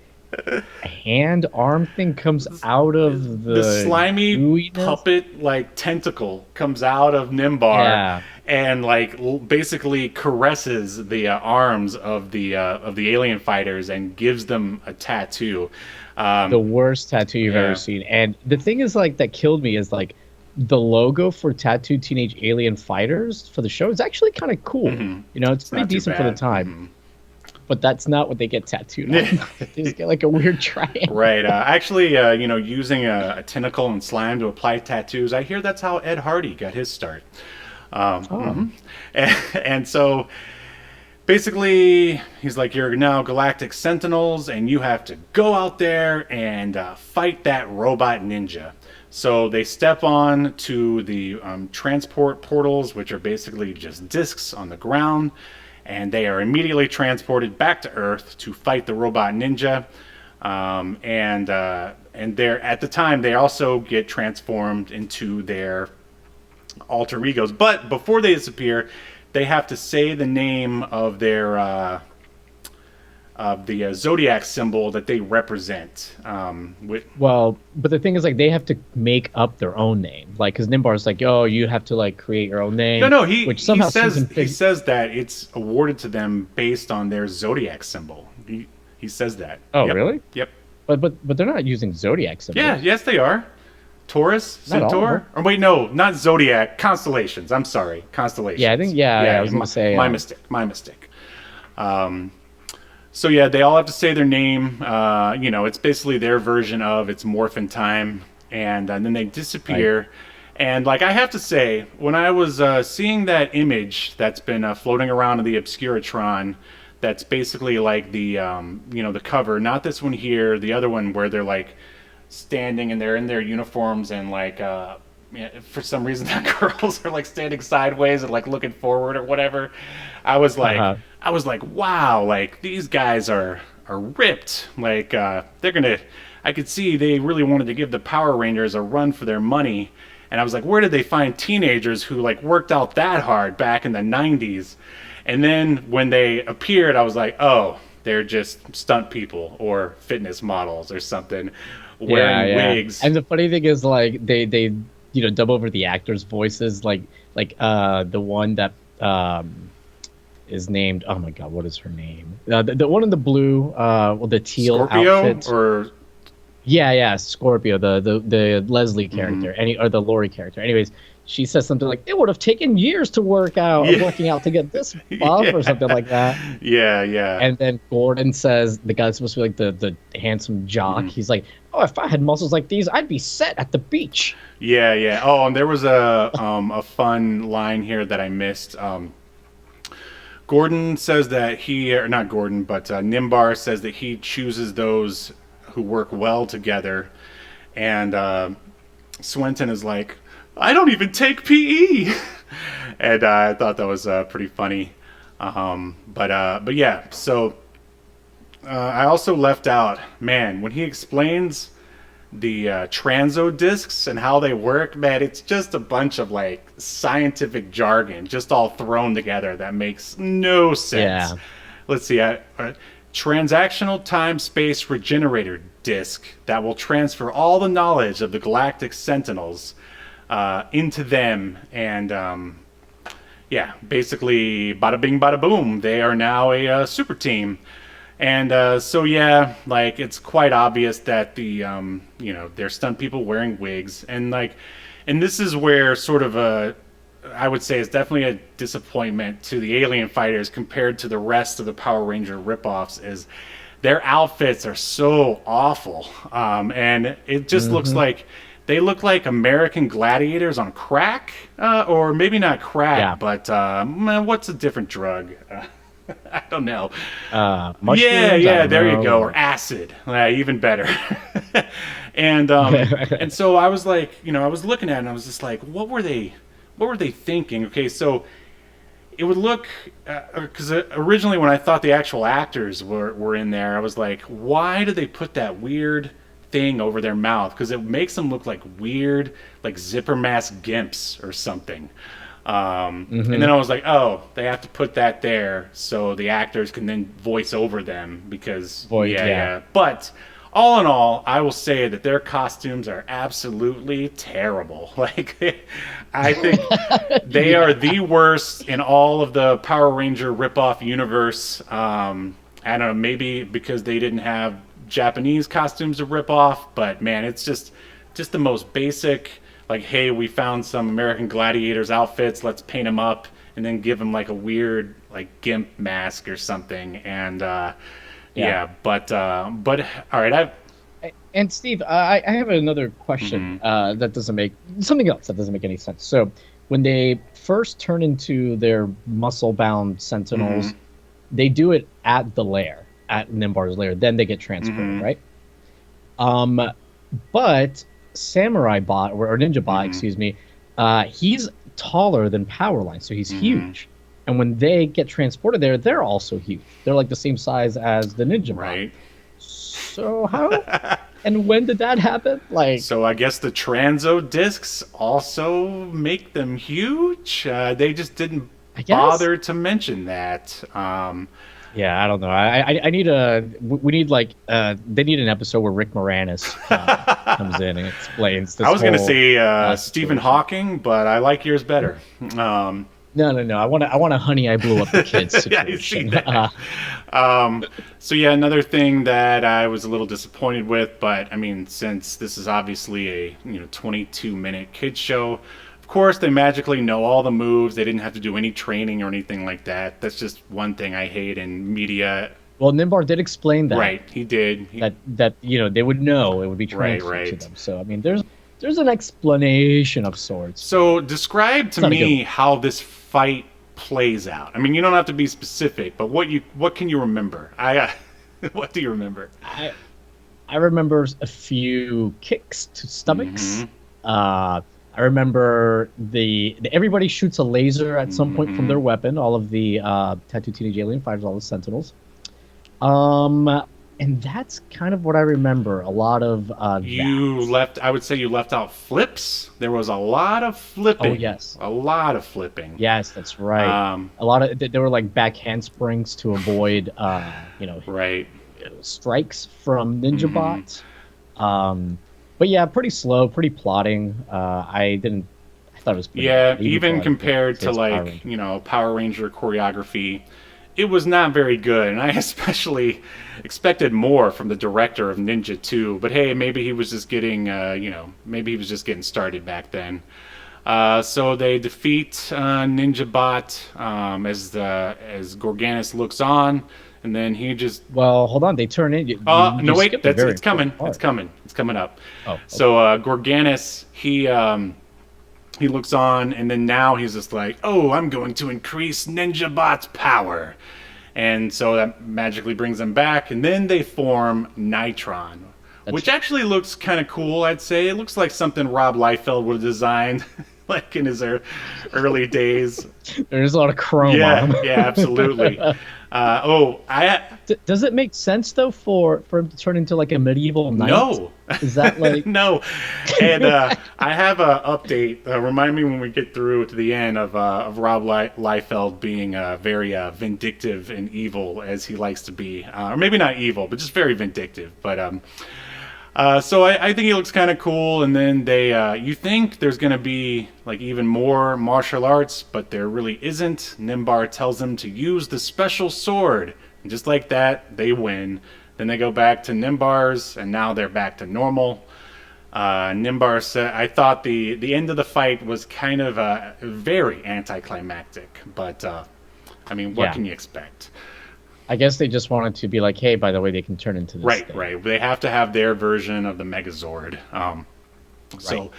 hand arm thing comes out of the slimy gooiness. Puppet, like, tentacle comes out of Nimbar and, like, basically caresses the arms of the alien fighters and gives them a tattoo. The worst tattoo you've ever seen. And the thing is, like, that killed me is, like, the logo for Tattooed Teenage Alien Fighters for the show is actually kind of cool. You know, it's pretty decent for the time. But that's not what they get tattooed on. They just get like a weird triangle. Right. Actually, using a tentacle and slime to apply tattoos, I hear that's how Ed Hardy got his start. And so basically, he's like, you're now Galactic Sentinels, and you have to go out there and fight that robot ninja. So they step on to the transport portals, which are basically just discs on the ground, and they are immediately transported back to Earth to fight the robot ninja. And they're, at the time, they also get transformed into their alter egos. But before they disappear, they have to say the name of their the zodiac symbol that they represent. Well, but the thing is, like, they have to make up their own name. Like, because Nimbar's like, oh, you have to, like, create your own name. No, he says that it's awarded to them based on their zodiac symbol. He says that. Oh, really? Yep. But they're not using zodiac symbols. Yeah, yes, they are. Taurus, Centaur, or wait, no, not zodiac, constellations. I'm sorry, constellations. Yeah, I think I was gonna say my mistake. So yeah, they all have to say their name. It's basically their version of It's Morphin Time, and then they disappear. Right. And like, I have to say, when I was seeing that image that's been floating around in the Obscuritron, that's basically like the the cover, not this one here, the other one where they're like standing and they're in their uniforms and like for some reason the girls are like standing sideways and like looking forward or whatever. I was like wow, like these guys are ripped. Like I could see they really wanted to give the Power Rangers a run for their money. And I was like, where did they find teenagers who like worked out that hard back in the 90s? And then when they appeared, I was like, oh, They're just stunt people or fitness models or something wearing wigs. And the funny thing is, like, they dub over the actors' voices, like the one that is named, oh my god, what is her name? The one in the blue, the teal Scorpio outfit. or Scorpio, the Leslie character, or the Lori character. Anyways, she says something like, "It would have taken years to working out to get this buff," or something like that. Yeah. And then Gordon says, the guy's supposed to be like the handsome jock. He's like, "Oh, if I had muscles like these, I'd be set at the beach." Yeah. Oh, and there was a fun line here that I missed. Gordon says that not Gordon, but Nimbar says that he chooses those who work well together, and Swinton is like, "I don't even take PE," and I thought that was pretty funny. But yeah, so I also left out, man, when he explains the transo discs and how they work, man, it's just a bunch of like scientific jargon just all thrown together that makes no sense. Yeah. Let's see. Transactional time-space regenerator disk that will transfer all the knowledge of the galactic sentinels into them, and basically bada bing bada boom, they are now a super team. And so yeah, like, it's quite obvious that the they're stunt people wearing wigs, and this is where sort of I would say it's definitely a disappointment to the alien fighters compared to the rest of the Power Ranger ripoffs, is their outfits are so awful, and it just looks like they look like American gladiators on crack, or maybe not crack, but what's a different drug? I don't know. Mushrooms, yeah, there you go. Or acid, even better. And so I was like, I was looking at it and I was just like, what were they thinking? Okay, so it would look, because originally when I thought the actual actors were in there, I was like, why did they put that weird thing over their mouth? Because it makes them look like weird, like zipper mask gimps or something. And then I was like, oh, they have to put that there so the actors can then voice over them, because But all in all, I will say that their costumes are absolutely terrible. Like, I think they are the worst in all of the Power Ranger ripoff universe. I don't know, maybe because they didn't have Japanese costumes to rip off, but man, it's just the most basic. Like, hey, we found some American gladiators outfits, let's paint them up, and then give them like a weird like gimp mask or something. And but all right, And Steve, I have another question that doesn't make any sense. So when they first turn into their muscle-bound sentinels, they do it at the lair, at Nimbar's lair. Then they get transported, right? But Samurai Bot, or Ninja Bot, excuse me, he's taller than Powerline, so he's huge. And when they get transported there, they're also huge. They're like the same size as the Ninja Bot. So how and when did that happen? Like, so I guess the transo discs also make them huge. They just didn't bother to mention that. Yeah, I don't know. I need we need they need an episode where Rick Moranis comes in and explains this. I was going to say Stephen Hawking, but I like yours better. No. I want a Honey, I Blew Up the Kids situation. So yeah, another thing that I was a little disappointed with, but I mean, since this is obviously a 22-minute kids show, of course they magically know all the moves. They didn't have to do any training or anything like that. That's just one thing I hate in media. Well, Nimbar did explain that. Right, he did. That they would know, it would be transferred to them. So I mean, there's an explanation of sorts. So describe to me how this fight plays out. I mean, you don't have to be specific, but what can you remember? What do you remember? I remember a few kicks to stomachs. I remember everybody shoots a laser at some point from their weapon. All of the tattooed teenage alien fighters, all the Sentinels. And that's kind of what I remember. A lot of I would say you left out flips. There was a lot of Oh flipping. yes, A lot of flipping. yes, that's right. Um, A lot of there were like back handsprings to avoid, right. strikes from Ninja Hmm. Bot. But yeah, pretty slow, pretty plotting. I thought it was pretty Yeah, bad, even even though I didn't compared say to it's Power like, Ranger. Power Ranger choreography, it was not very good. And I especially expected more from the director of Ninja 2. But hey, maybe he was just getting, maybe he was just getting started back then. So they defeat Ninja Bot as Gorganis looks on, and then he just Well, hold on, they turn in. no, You wait, skipped a that's very it's coming. important It's part. coming. It's coming up. Oh, okay. So Gorganis, he looks on, and then now he's just like, "Oh, I'm going to increase Ninja Bot's power," and so that magically brings them back, and then they form Nitron, That's which actually looks kind of cool. I'd say it looks like something Rob Liefeld would have designed, like in his early days. There's a lot of chrome on Yeah, them. yeah, absolutely. I Does it make sense though for him to turn into like a medieval knight? No, Is that like no, and I have a update. Remind me when we get through to the end of Rob Liefeld being very vindictive and evil as he likes to be, or maybe not evil, but just very vindictive. But so I think he looks kind of cool. And then you think there's gonna be like even more martial arts, but there really isn't. Nimbar tells them to use the special sword, and just like that, they win. Then they go back to Nimbar's, and now they're back to normal. Nimbar said, "I thought the end of the fight was kind of very anticlimactic, but I mean, what yeah. can you expect?" I guess they just wanted to be like, hey, by the way, they can turn into this Right, thing. right. They have to have their version of the Megazord. Right. So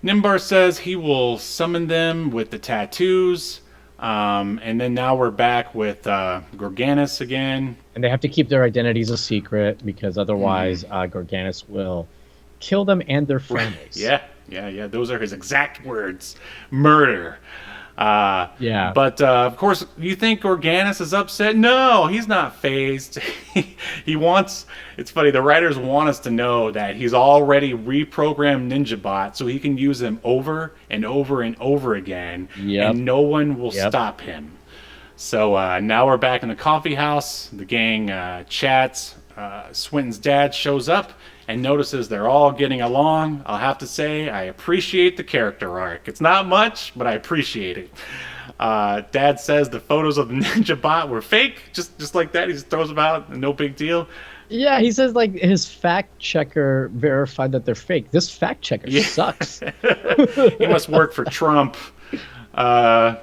Nimbar says he will summon them with the tattoos. And then now we're back with Gorganis again. And they have to keep their identities a secret because otherwise Mm. Gorganis will kill them and their families. Yeah, yeah, yeah. Those are his exact words. Murder. Yeah. But of course, you think Organis is upset? No, he's not phased. He wants. It's funny. The writers want us to know that he's already reprogrammed Ninja Bot, so he can use him over and over and over again, Yep. and no one will Yep. stop him. So now we're back in the coffee house. The gang chats. Swinton's dad shows up and notices they're all getting along. I'll have to say, I appreciate the character arc. It's not much, but I appreciate it. Dad says the photos of the Ninja Bot were fake, just like that. He just throws them out, no big deal. Yeah, he says like his fact checker verified that they're fake. This fact checker sucks. He must work for Trump. Yeah.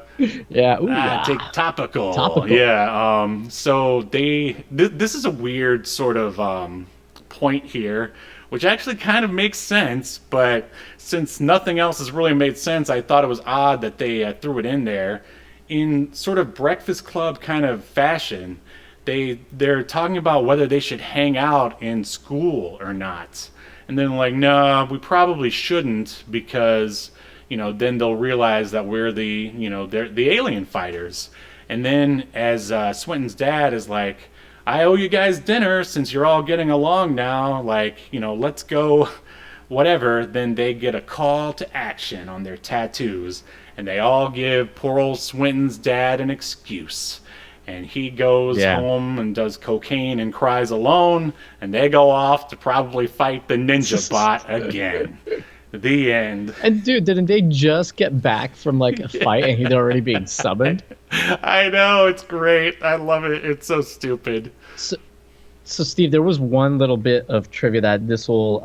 Ooh, yeah. Take topical. Topical. Yeah. So this is a weird sort of point here, which actually kind of makes sense. But since nothing else has really made sense, I thought it was odd that they threw it in there, in sort of Breakfast Club kind of fashion. They're talking about whether they should hang out in school or not, and then like, no, we probably shouldn't because then they'll realize that we're they're the alien fighters. And then as Swinton's dad is like, I owe you guys dinner since you're all getting along now, like, let's go, whatever. Then they get a call to action on their tattoos, and they all give poor old Swinton's dad an excuse. And he goes home and does cocaine and cries alone, and they go off to probably fight the Ninja Bot again. The end. And dude, didn't they just get back from like a fight and he'd already being summoned? I know, it's great. I love it. It's so stupid. So Steve, there was one little bit of trivia that this will,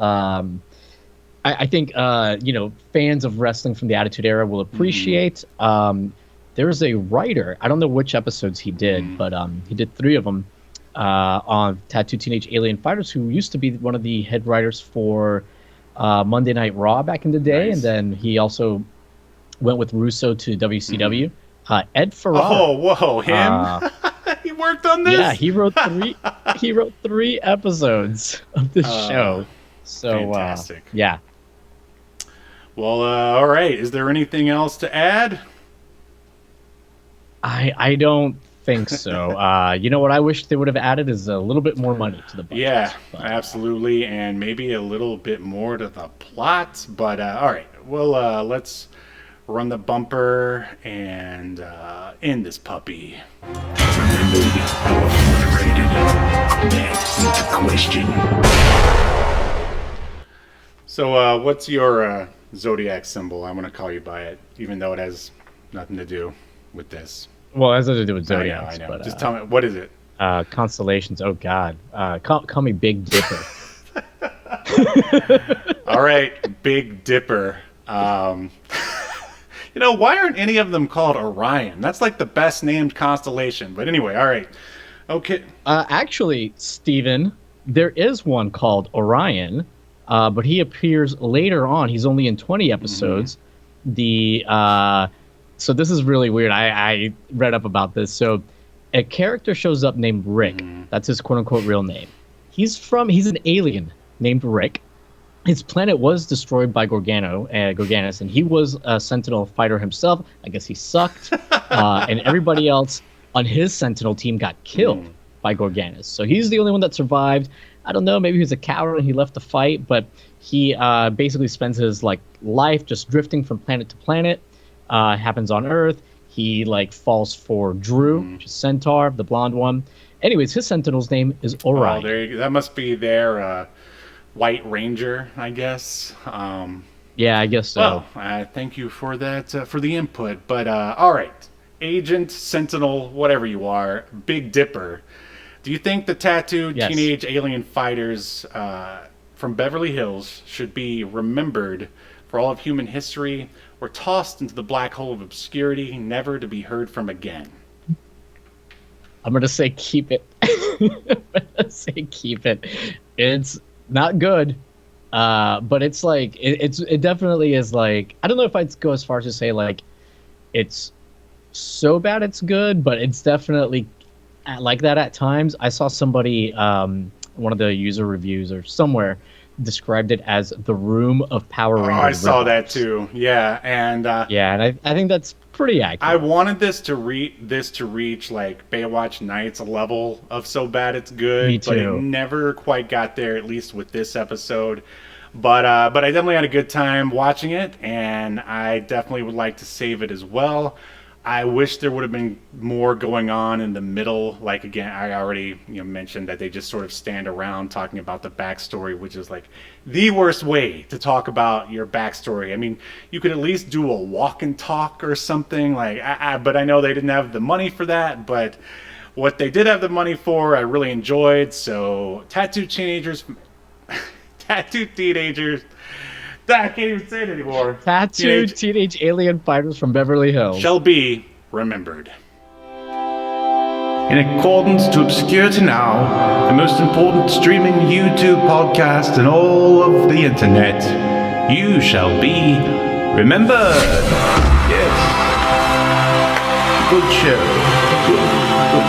I think, fans of wrestling from the Attitude Era will appreciate. There's a writer, I don't know which episodes he did, but he did 3 of them on Tattoo Teenage Alien Fighters, who used to be one of the head writers for Monday Night Raw back in the day, Nice. and then he also went with Russo to WCW. Ed Ferrara. Oh, whoa, him? He worked on this? Yeah, he wrote 3. He wrote 3 episodes of this show. So fantastic. yeah. Well, all right. Is there anything else to add? I don't think so. You know what I wish they would have added is a little bit more money to the budget. Yeah, But, absolutely, and maybe a little bit more to the plot. But all right, well, let's run the bumper and end this puppy. Remember how underrated that's the question. So, what's your zodiac symbol? I'm going to call you by it, even though it has nothing to do with this. well, it has to do with I zodiacs, know. but Just tell me, what is it? constellations. Oh God, call me Big Dipper. All right, Big Dipper. You know, why aren't any of them called Orion? That's like the best named constellation. But anyway, all right. Okay. Actually, Steven, there is one called Orion, but he appears later on. He's only in 20 episodes. So this is really weird. I read up about this. So a character shows up named Rick. That's his quote unquote real name. He's an alien named Rick. His planet was destroyed by Gorganis, and he was a Sentinel fighter himself. I guess he sucked, and everybody else on his Sentinel team got killed by Gorganis. So he's the only one that survived. I don't know, maybe he was a coward and he left the fight, but he basically spends his life just drifting from planet to planet. Happens on Earth. He falls for Drew, which is Centaur, the blonde one. Anyways, his Sentinel's name is Orion. Oh, there you go. That must be their White Ranger, I guess. Yeah, I guess so. Well, thank you for that, for the input. But all right, Agent, Sentinel, whatever you are, Big Dipper. Do you think the tattooed teenage alien fighters from Beverly Hills should be remembered for all of human history, or tossed into the black hole of obscurity, never to be heard from again? I'm gonna say keep it. Keep it. It's not good, but it's it definitely is I don't know if I'd go as far as to say it's so bad it's good, but it's definitely like that at times. I saw somebody, one of the user reviews or somewhere, described it as the room of Power Rangers. I saw that too. Yeah, and and I think that's pretty accurate. I wanted this to reach Baywatch Nights level of so bad it's good, Me too. but it never quite got there, at least with this episode. But I definitely had a good time watching it, and I definitely would like to save it as well. I wish there would have been more going on in the middle. Again, I already mentioned that they just sort of stand around talking about the backstory, which is the worst way to talk about your backstory. I mean, you could at least do a walk and talk or something. But I know they didn't have the money for that. But what they did have the money for, I really enjoyed. So, tattooed teenagers. I can't even say it anymore. Tattooed teenage alien fighters from Beverly Hills shall be remembered. In accordance to Obscurity Now, the most important streaming YouTube podcast in all of the internet, you shall be remembered. Yes. Good show. Good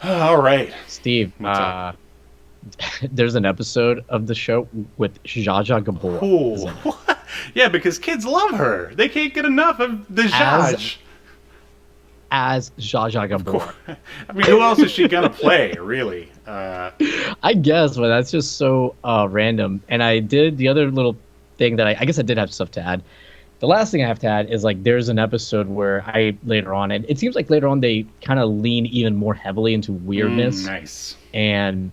show. All right. Steve, there's an episode of the show with Zsa Zsa Gabor. Cool. Yeah, because kids love her. They can't get enough of the Zsa. As Zsa Zsa Gabor. I mean, who else is she gonna play, really? I guess, but that's just so random. And I did the other little thing that I guess I did have stuff to add. The last thing I have to add is there's an episode where later on, and it seems like later on they kind of lean even more heavily into weirdness. Nice. And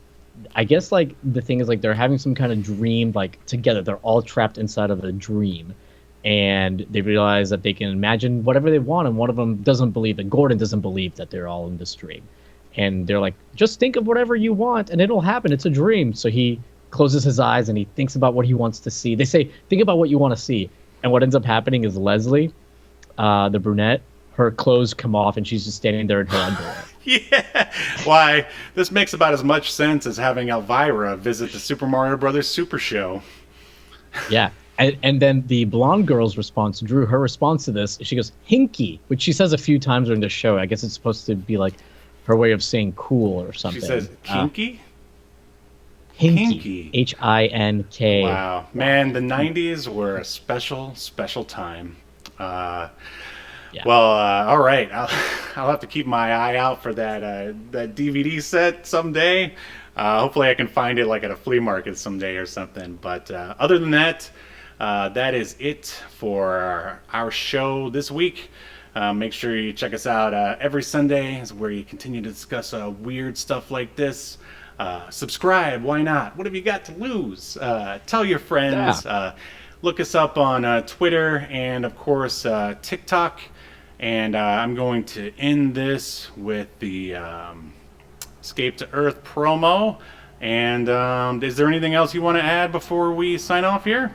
I guess the thing is they're having some kind of dream together. They're all trapped inside of a dream, and they realize that they can imagine whatever they want. And one of them doesn't believe that. Gordon doesn't believe that they're all in this dream, and they're like, just think of whatever you want and it'll happen. It's a dream. So he closes his eyes and he thinks about what he wants to see. They say, think about what you want to see. And what ends up happening is Leslie, the brunette, her clothes come off and she's just standing there in her underwear. Yeah. Why, this makes about as much sense as having Elvira visit the Super Mario Brothers Super Show. Yeah. And then the blonde girl's response, Drew, her response to this, she goes, hinky, which she says a few times during the show. I guess it's supposed to be her way of saying cool or something. She says, kinky? Hinky. H-I-N-K. Wow. Man, the 90s were a special, special time. Well, all right. I'll have to keep my eye out for that DVD set someday. Hopefully I can find it like at a flea market someday or something. But other than that, that is it for our show this week. Make sure you check us out every Sunday, where you continue to discuss weird stuff like this. Subscribe, why not? What have you got to lose? Tell your friends. Look us up on Twitter and, of course, TikTok. And I'm going to end this with the Escape to Earth promo. And is there anything else you want to add before we sign off here?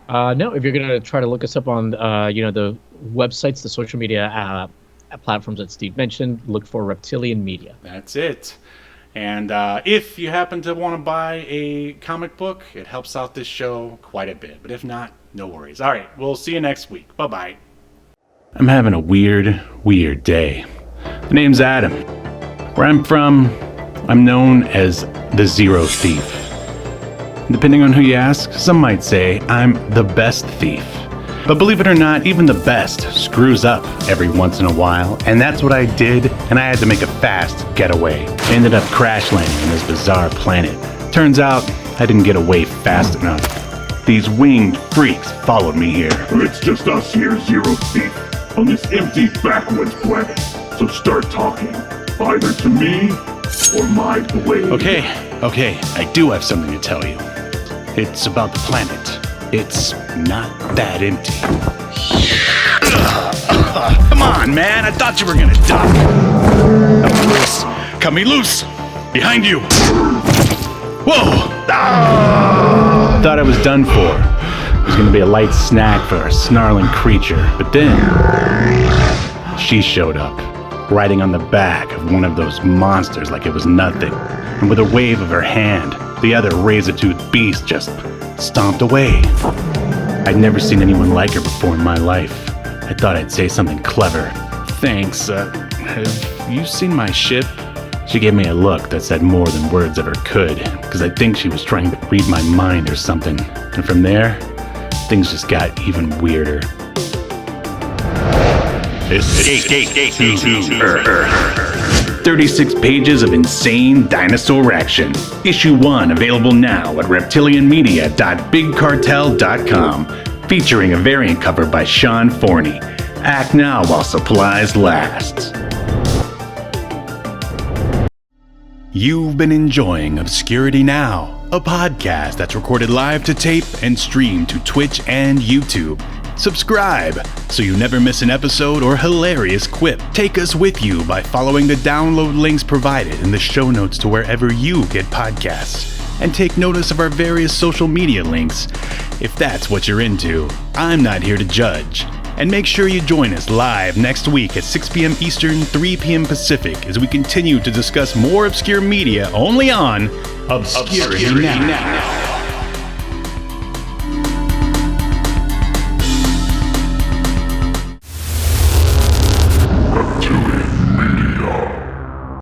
No, if you're going to try to look us up on, the websites, the social media platforms that Steve mentioned, look for Reptilian Media. That's it. And if you happen to want to buy a comic book, it helps out this show quite a bit. But if not, no worries. All right, we'll see you next week. Bye-bye. I'm having a weird day. The name's Adam. Where I'm from, I'm known as the Zero Thief. Depending on who you ask, some might say I'm the best thief. But believe it or not, even the best screws up every once in a while, and that's what I did, and I had to make a fast getaway. I ended up crash landing on this bizarre planet. Turns out, I didn't get away fast enough. These winged freaks followed me here. It's just us here, Zero Thief, on this empty backwoods planet. So start talking, either to me or my blade. Okay, I do have something to tell you. It's about the planet. It's not that empty. Come on, man, I thought you were gonna die. Cut me loose! Behind you! Whoa! Thought I was done for. It was gonna be a light snack for a snarling creature, but then she showed up, riding on the back of one of those monsters like it was nothing. And with a wave of her hand, the other razor-toothed beast just stomped away. I'd never seen anyone like her before in my life. I thought I'd say something clever. Thanks, have you seen my ship? She gave me a look that said more than words ever could, because I think she was trying to read my mind or something. And from there, things just got even weirder. Escape to Earth. 36 pages of insane dinosaur action. Issue 1 available now at reptilianmedia.bigcartel.com, featuring a variant cover by Sean Forney. Act now while supplies last. You've been enjoying Obscurity Now, a podcast that's recorded live to tape and streamed to Twitch and YouTube. Subscribe so you never miss an episode or hilarious quip. Take us with you by following the download links provided in the show notes to wherever you get podcasts. And take notice of our various social media links if that's what you're into. I'm not here to judge. And make sure you join us live next week at 6 p.m. Eastern, 3 p.m. Pacific as we continue to discuss more obscure media only on Obscurity Now.